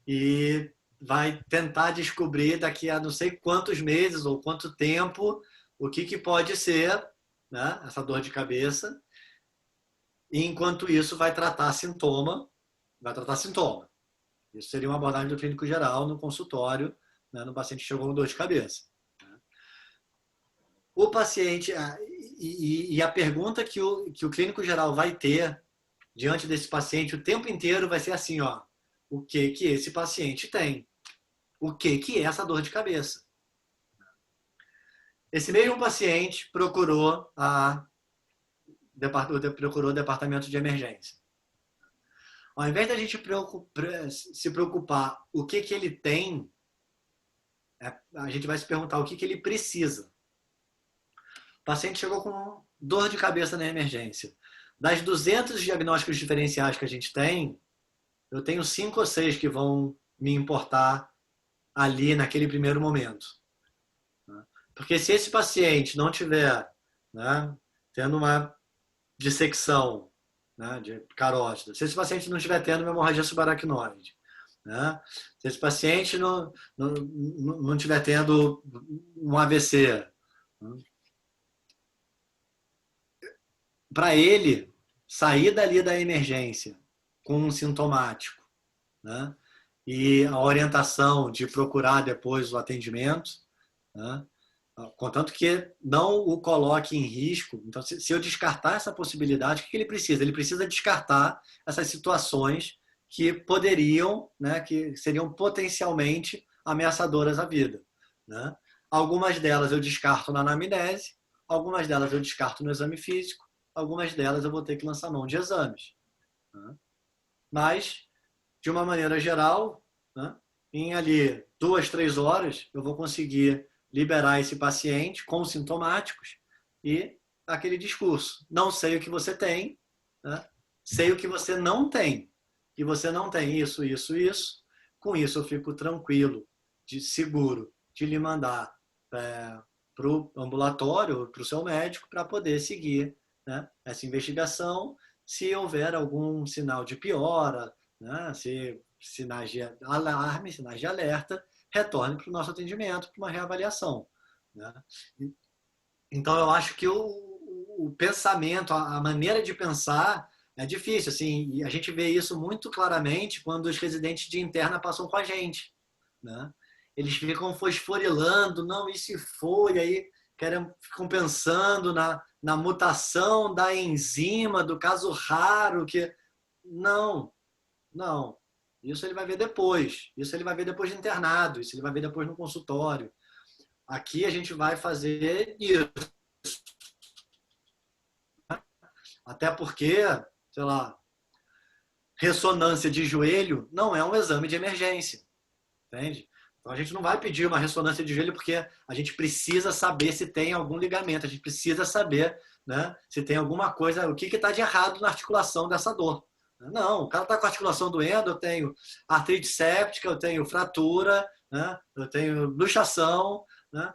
E vai tentar descobrir daqui a não sei quantos meses ou quanto tempo o que pode ser, né, essa dor de cabeça. E enquanto isso vai tratar sintoma. Isso seria uma abordagem do clínico geral no consultório, né, no paciente que chegou com dor de cabeça. O paciente e a pergunta que o clínico geral vai ter diante desse paciente o tempo inteiro vai ser assim, ó, o que esse paciente tem? O que é essa dor de cabeça? Esse mesmo paciente procurou o departamento de emergência. Ao invés da gente se preocupar o que ele tem, a gente vai se perguntar o que ele precisa. O paciente chegou com dor de cabeça na emergência. Das 200 diagnósticos diferenciais que a gente tem, eu tenho 5 ou 6 que vão me importar ali naquele primeiro momento. Porque se esse paciente não tiver, né, tendo uma dissecção, né, de carótida, se esse paciente não estiver tendo uma hemorragia subaracnoide, né, se esse paciente não estiver tendo um AVC, né, para ele sair dali da emergência com um sintomático, né, e a orientação de procurar depois o atendimento, né, contanto que não o coloque em risco. Então, se eu descartar essa possibilidade, o que ele precisa? Ele precisa descartar essas situações que poderiam, né, que seriam potencialmente ameaçadoras à vida. Né? Algumas delas eu descarto na anamnese, algumas delas eu descarto no exame físico, algumas delas eu vou ter que lançar mão de exames. Né? Mas, de uma maneira geral, né, em ali 2, 3 horas, eu vou conseguir liberar esse paciente com sintomáticos e aquele discurso. Não sei o que você tem, né? Sei o que você não tem. E você não tem isso, isso, isso. Com isso eu fico tranquilo, seguro, de lhe mandar para o ambulatório, para o seu médico, para poder seguir, né, essa investigação. Se houver algum sinal de piora, né, sinais de alarme, sinais de alerta, retorne para o nosso atendimento, para uma reavaliação. Né? Então, eu acho que o pensamento, a maneira de pensar É difícil, assim, e a gente vê isso muito claramente quando os residentes de interna passam com a gente, né? Eles ficam fosforilando, não, e se for, e aí ficam pensando na mutação da enzima, do caso raro, que... Não, não. Isso ele vai ver depois. Isso ele vai ver depois de internado, isso ele vai ver depois no consultório. Aqui a gente vai fazer isso. Até porque, sei lá, ressonância de joelho não é um exame de emergência, entende? Então a gente não vai pedir uma ressonância de joelho porque a gente precisa saber se tem algum ligamento, a gente precisa saber, né, se tem alguma coisa, o que está de errado na articulação dessa dor. Não, o cara está com a articulação doendo, eu tenho artrite séptica, eu tenho fratura, né, eu tenho luxação, né,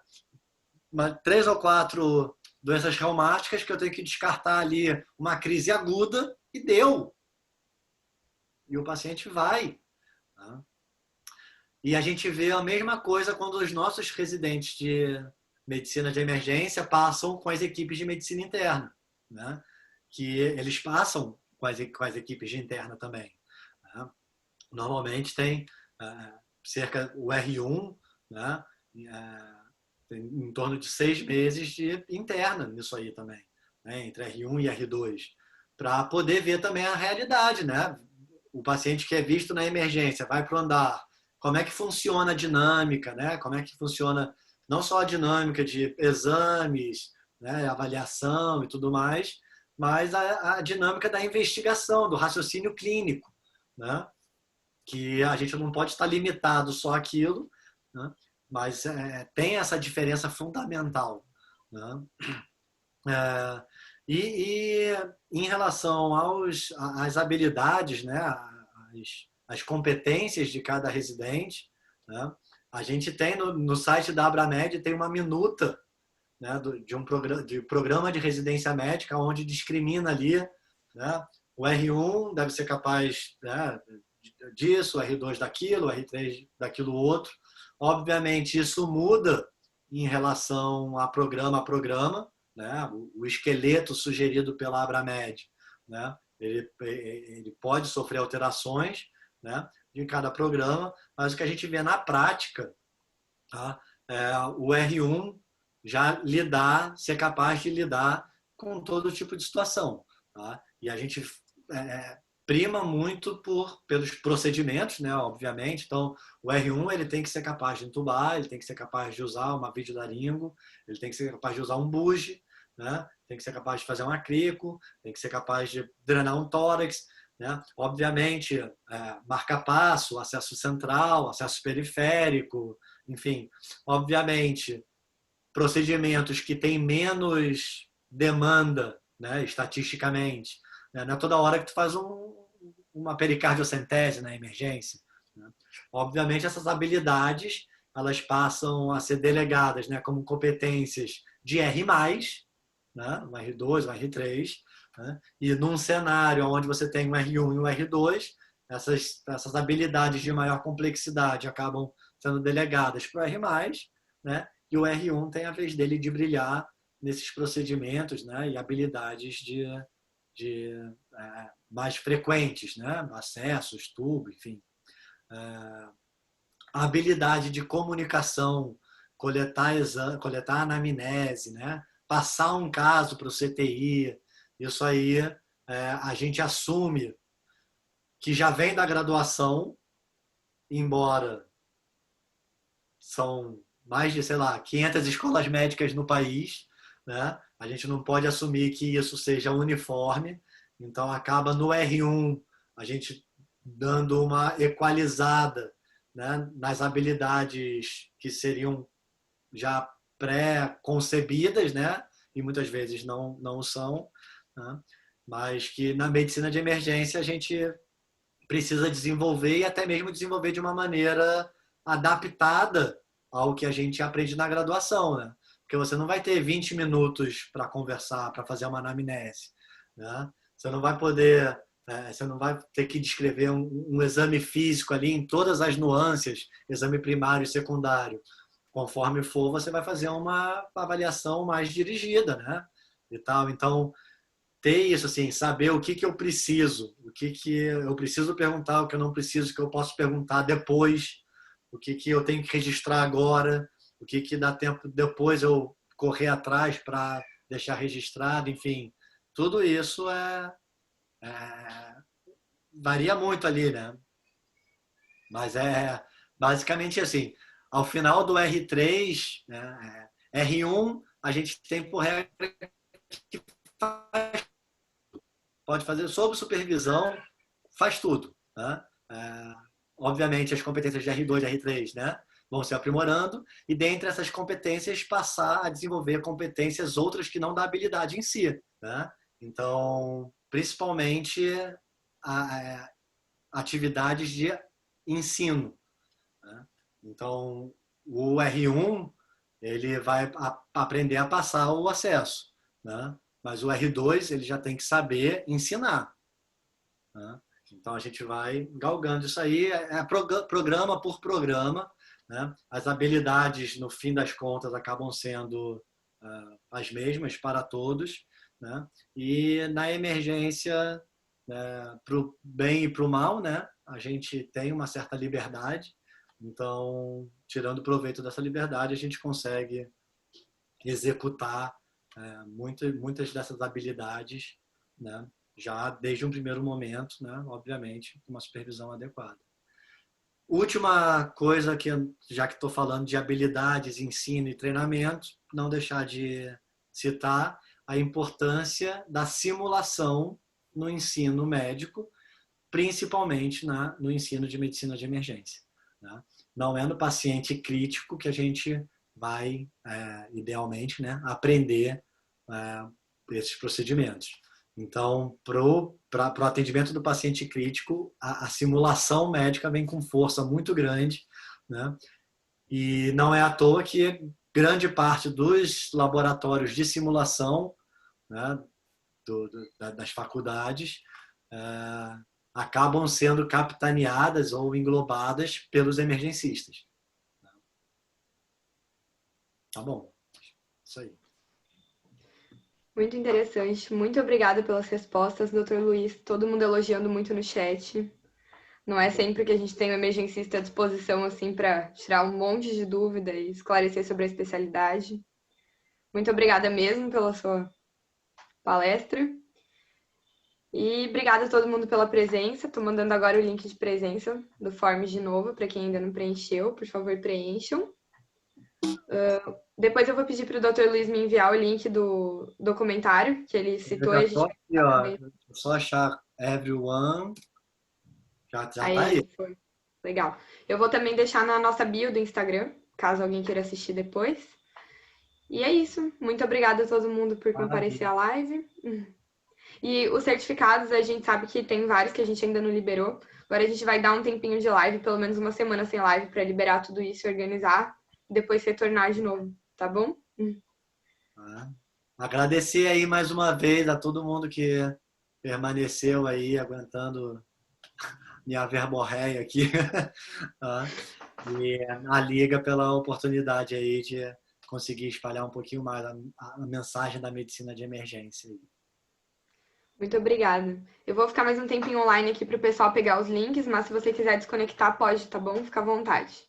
3 ou 4 doenças reumáticas que eu tenho que descartar ali uma crise aguda e deu. E o paciente vai. Tá? E a gente vê a mesma coisa quando os nossos residentes de medicina de emergência passam com as equipes de medicina interna, né? Que eles passam com as equipes de interna também. Né? Normalmente tem cerca o R1, né? Tem em torno de 6 meses de interna nisso aí também, né? Entre R1 e R2, para poder ver também a realidade, né? O paciente que é visto na emergência vai para o andar, como é que funciona a dinâmica, né? Como é que funciona não só a dinâmica de exames, né? Avaliação e tudo mais, mas a dinâmica da investigação, do raciocínio clínico, né? Que a gente não pode estar limitado só àquilo, né? Mas tem essa diferença fundamental, né? E em relação às habilidades, né, as competências de cada residente, né, a gente tem no site da Abramed tem uma minuta, né, de programa de residência médica onde discrimina ali, né, o R1 deve ser capaz, né, disso, o R2 daquilo, o R3 daquilo outro. Obviamente isso muda em relação a programa, né? O esqueleto sugerido pela Abramed, né? Ele pode sofrer alterações, né, de cada programa, mas o que a gente vê na prática, tá, o R1 já ser capaz de lidar com todo tipo de situação. Tá? E a gente prima muito pelos procedimentos, né, obviamente. Então, o R1 ele tem que ser capaz de entubar, ele tem que ser capaz de usar uma videolaringo, ele tem que ser capaz de usar um buge, né? Tem que ser capaz de fazer um acrico, tem que ser capaz de drenar um tórax, né? Obviamente, marca-passo, acesso central, acesso periférico, enfim. Obviamente, procedimentos que têm menos demanda, né, estatisticamente. Não é toda hora que tu faz uma pericardiocentese na emergência. Né? Obviamente, essas habilidades elas passam a ser delegadas, né, como competências de R+, né, um R2, um R3, né? E num cenário onde você tem um R1 e um R2, essas habilidades de maior complexidade acabam sendo delegadas para o R+, né? E o R1 tem a vez dele de brilhar nesses procedimentos, né, e habilidades mais frequentes, né, acessos, tubo, enfim. A habilidade de comunicação, coletar anamnese, né, passar um caso para o CTI, isso aí a gente assume que já vem da graduação, embora são mais de, sei lá, 500 escolas médicas no país, né? A gente não pode assumir que isso seja uniforme, então acaba no R1 a gente dando uma equalizada, né, nas habilidades que seriam já pré-concebidas, né? E muitas vezes não são, né? Mas que na medicina de emergência a gente precisa desenvolver e até mesmo desenvolver de uma maneira adaptada ao que a gente aprende na graduação, né? Porque você não vai ter 20 minutos para conversar, para fazer uma anamnese, né? Você não vai poder, você não vai ter que descrever um exame físico ali em todas as nuances, exame primário e secundário. Conforme for, você vai fazer uma avaliação mais dirigida, né? E tal. Então, ter isso, assim, saber o que eu preciso, o que eu preciso perguntar, o que eu não preciso, o que eu posso perguntar depois, o que eu tenho que registrar agora, o que dá tempo depois eu correr atrás para deixar registrado, enfim, tudo isso varia muito ali, né? Mas basicamente assim, ao final do R3, né, R1, a gente tem por regra que pode fazer sob supervisão, faz tudo. Né? Obviamente, as competências de R2 e R3, né, vão se aprimorando e, dentre essas competências, passar a desenvolver competências outras que não da habilidade em si. Né? Então, principalmente, atividades de ensino. Né? Então, o R1 ele vai aprender a passar o acesso. Né? Mas o R2 ele já tem que saber ensinar. Né? Então a gente vai galgando isso aí, programa por programa. Né? As habilidades, no fim das contas, acabam sendo as mesmas para todos. Né? E na emergência, para o bem e para o mal, né? A gente tem uma certa liberdade. Então, tirando proveito dessa liberdade, a gente consegue executar muitas dessas habilidades, né? Já desde um primeiro momento, né? Obviamente, com uma supervisão adequada. Última coisa, já que estou falando de habilidades, ensino e treinamento, não deixar de citar a importância da simulação no ensino médico, principalmente no ensino de medicina de emergência. Né? Não é no paciente crítico que a gente vai, idealmente, né, aprender esses procedimentos. Então, para o atendimento do paciente crítico, a simulação médica vem com força muito grande, né? E não é à toa que grande parte dos laboratórios de simulação, né, das faculdades acabam sendo capitaneadas ou englobadas pelos emergencistas. Tá bom, isso aí. Muito interessante. Muito obrigada pelas respostas, Dr. Luiz. Todo mundo elogiando muito no chat. Não é sempre que a gente tem um emergencista à disposição assim para tirar um monte de dúvida e esclarecer sobre a especialidade. Muito obrigada mesmo pela sua palestra. E obrigada a todo mundo pela presença. Estou mandando agora o link de presença do Forms de novo, para quem ainda não preencheu. Por favor, preencham. Depois eu vou pedir para o Dr. Luiz me enviar o link do documentário que ele citou. A gente aqui, ó, só achar everyone. Já tá aí. Foi. Legal. Eu vou também deixar na nossa bio do Instagram, caso alguém queira assistir depois. E é isso. Muito obrigada a todo mundo por comparecer à live. E os certificados, a gente sabe que tem vários que a gente ainda não liberou. Agora a gente vai dar um tempinho de live, pelo menos uma semana sem live, para liberar tudo isso e organizar. E depois retornar de novo, tá bom? Agradecer aí mais uma vez a todo mundo que permaneceu aí aguentando minha verborréia aqui. E a Liga pela oportunidade aí de conseguir espalhar um pouquinho mais a mensagem da medicina de emergência. Muito obrigada. Eu vou ficar mais um tempinho online aqui para o pessoal pegar os links, mas se você quiser desconectar, pode, tá bom? Fica à vontade.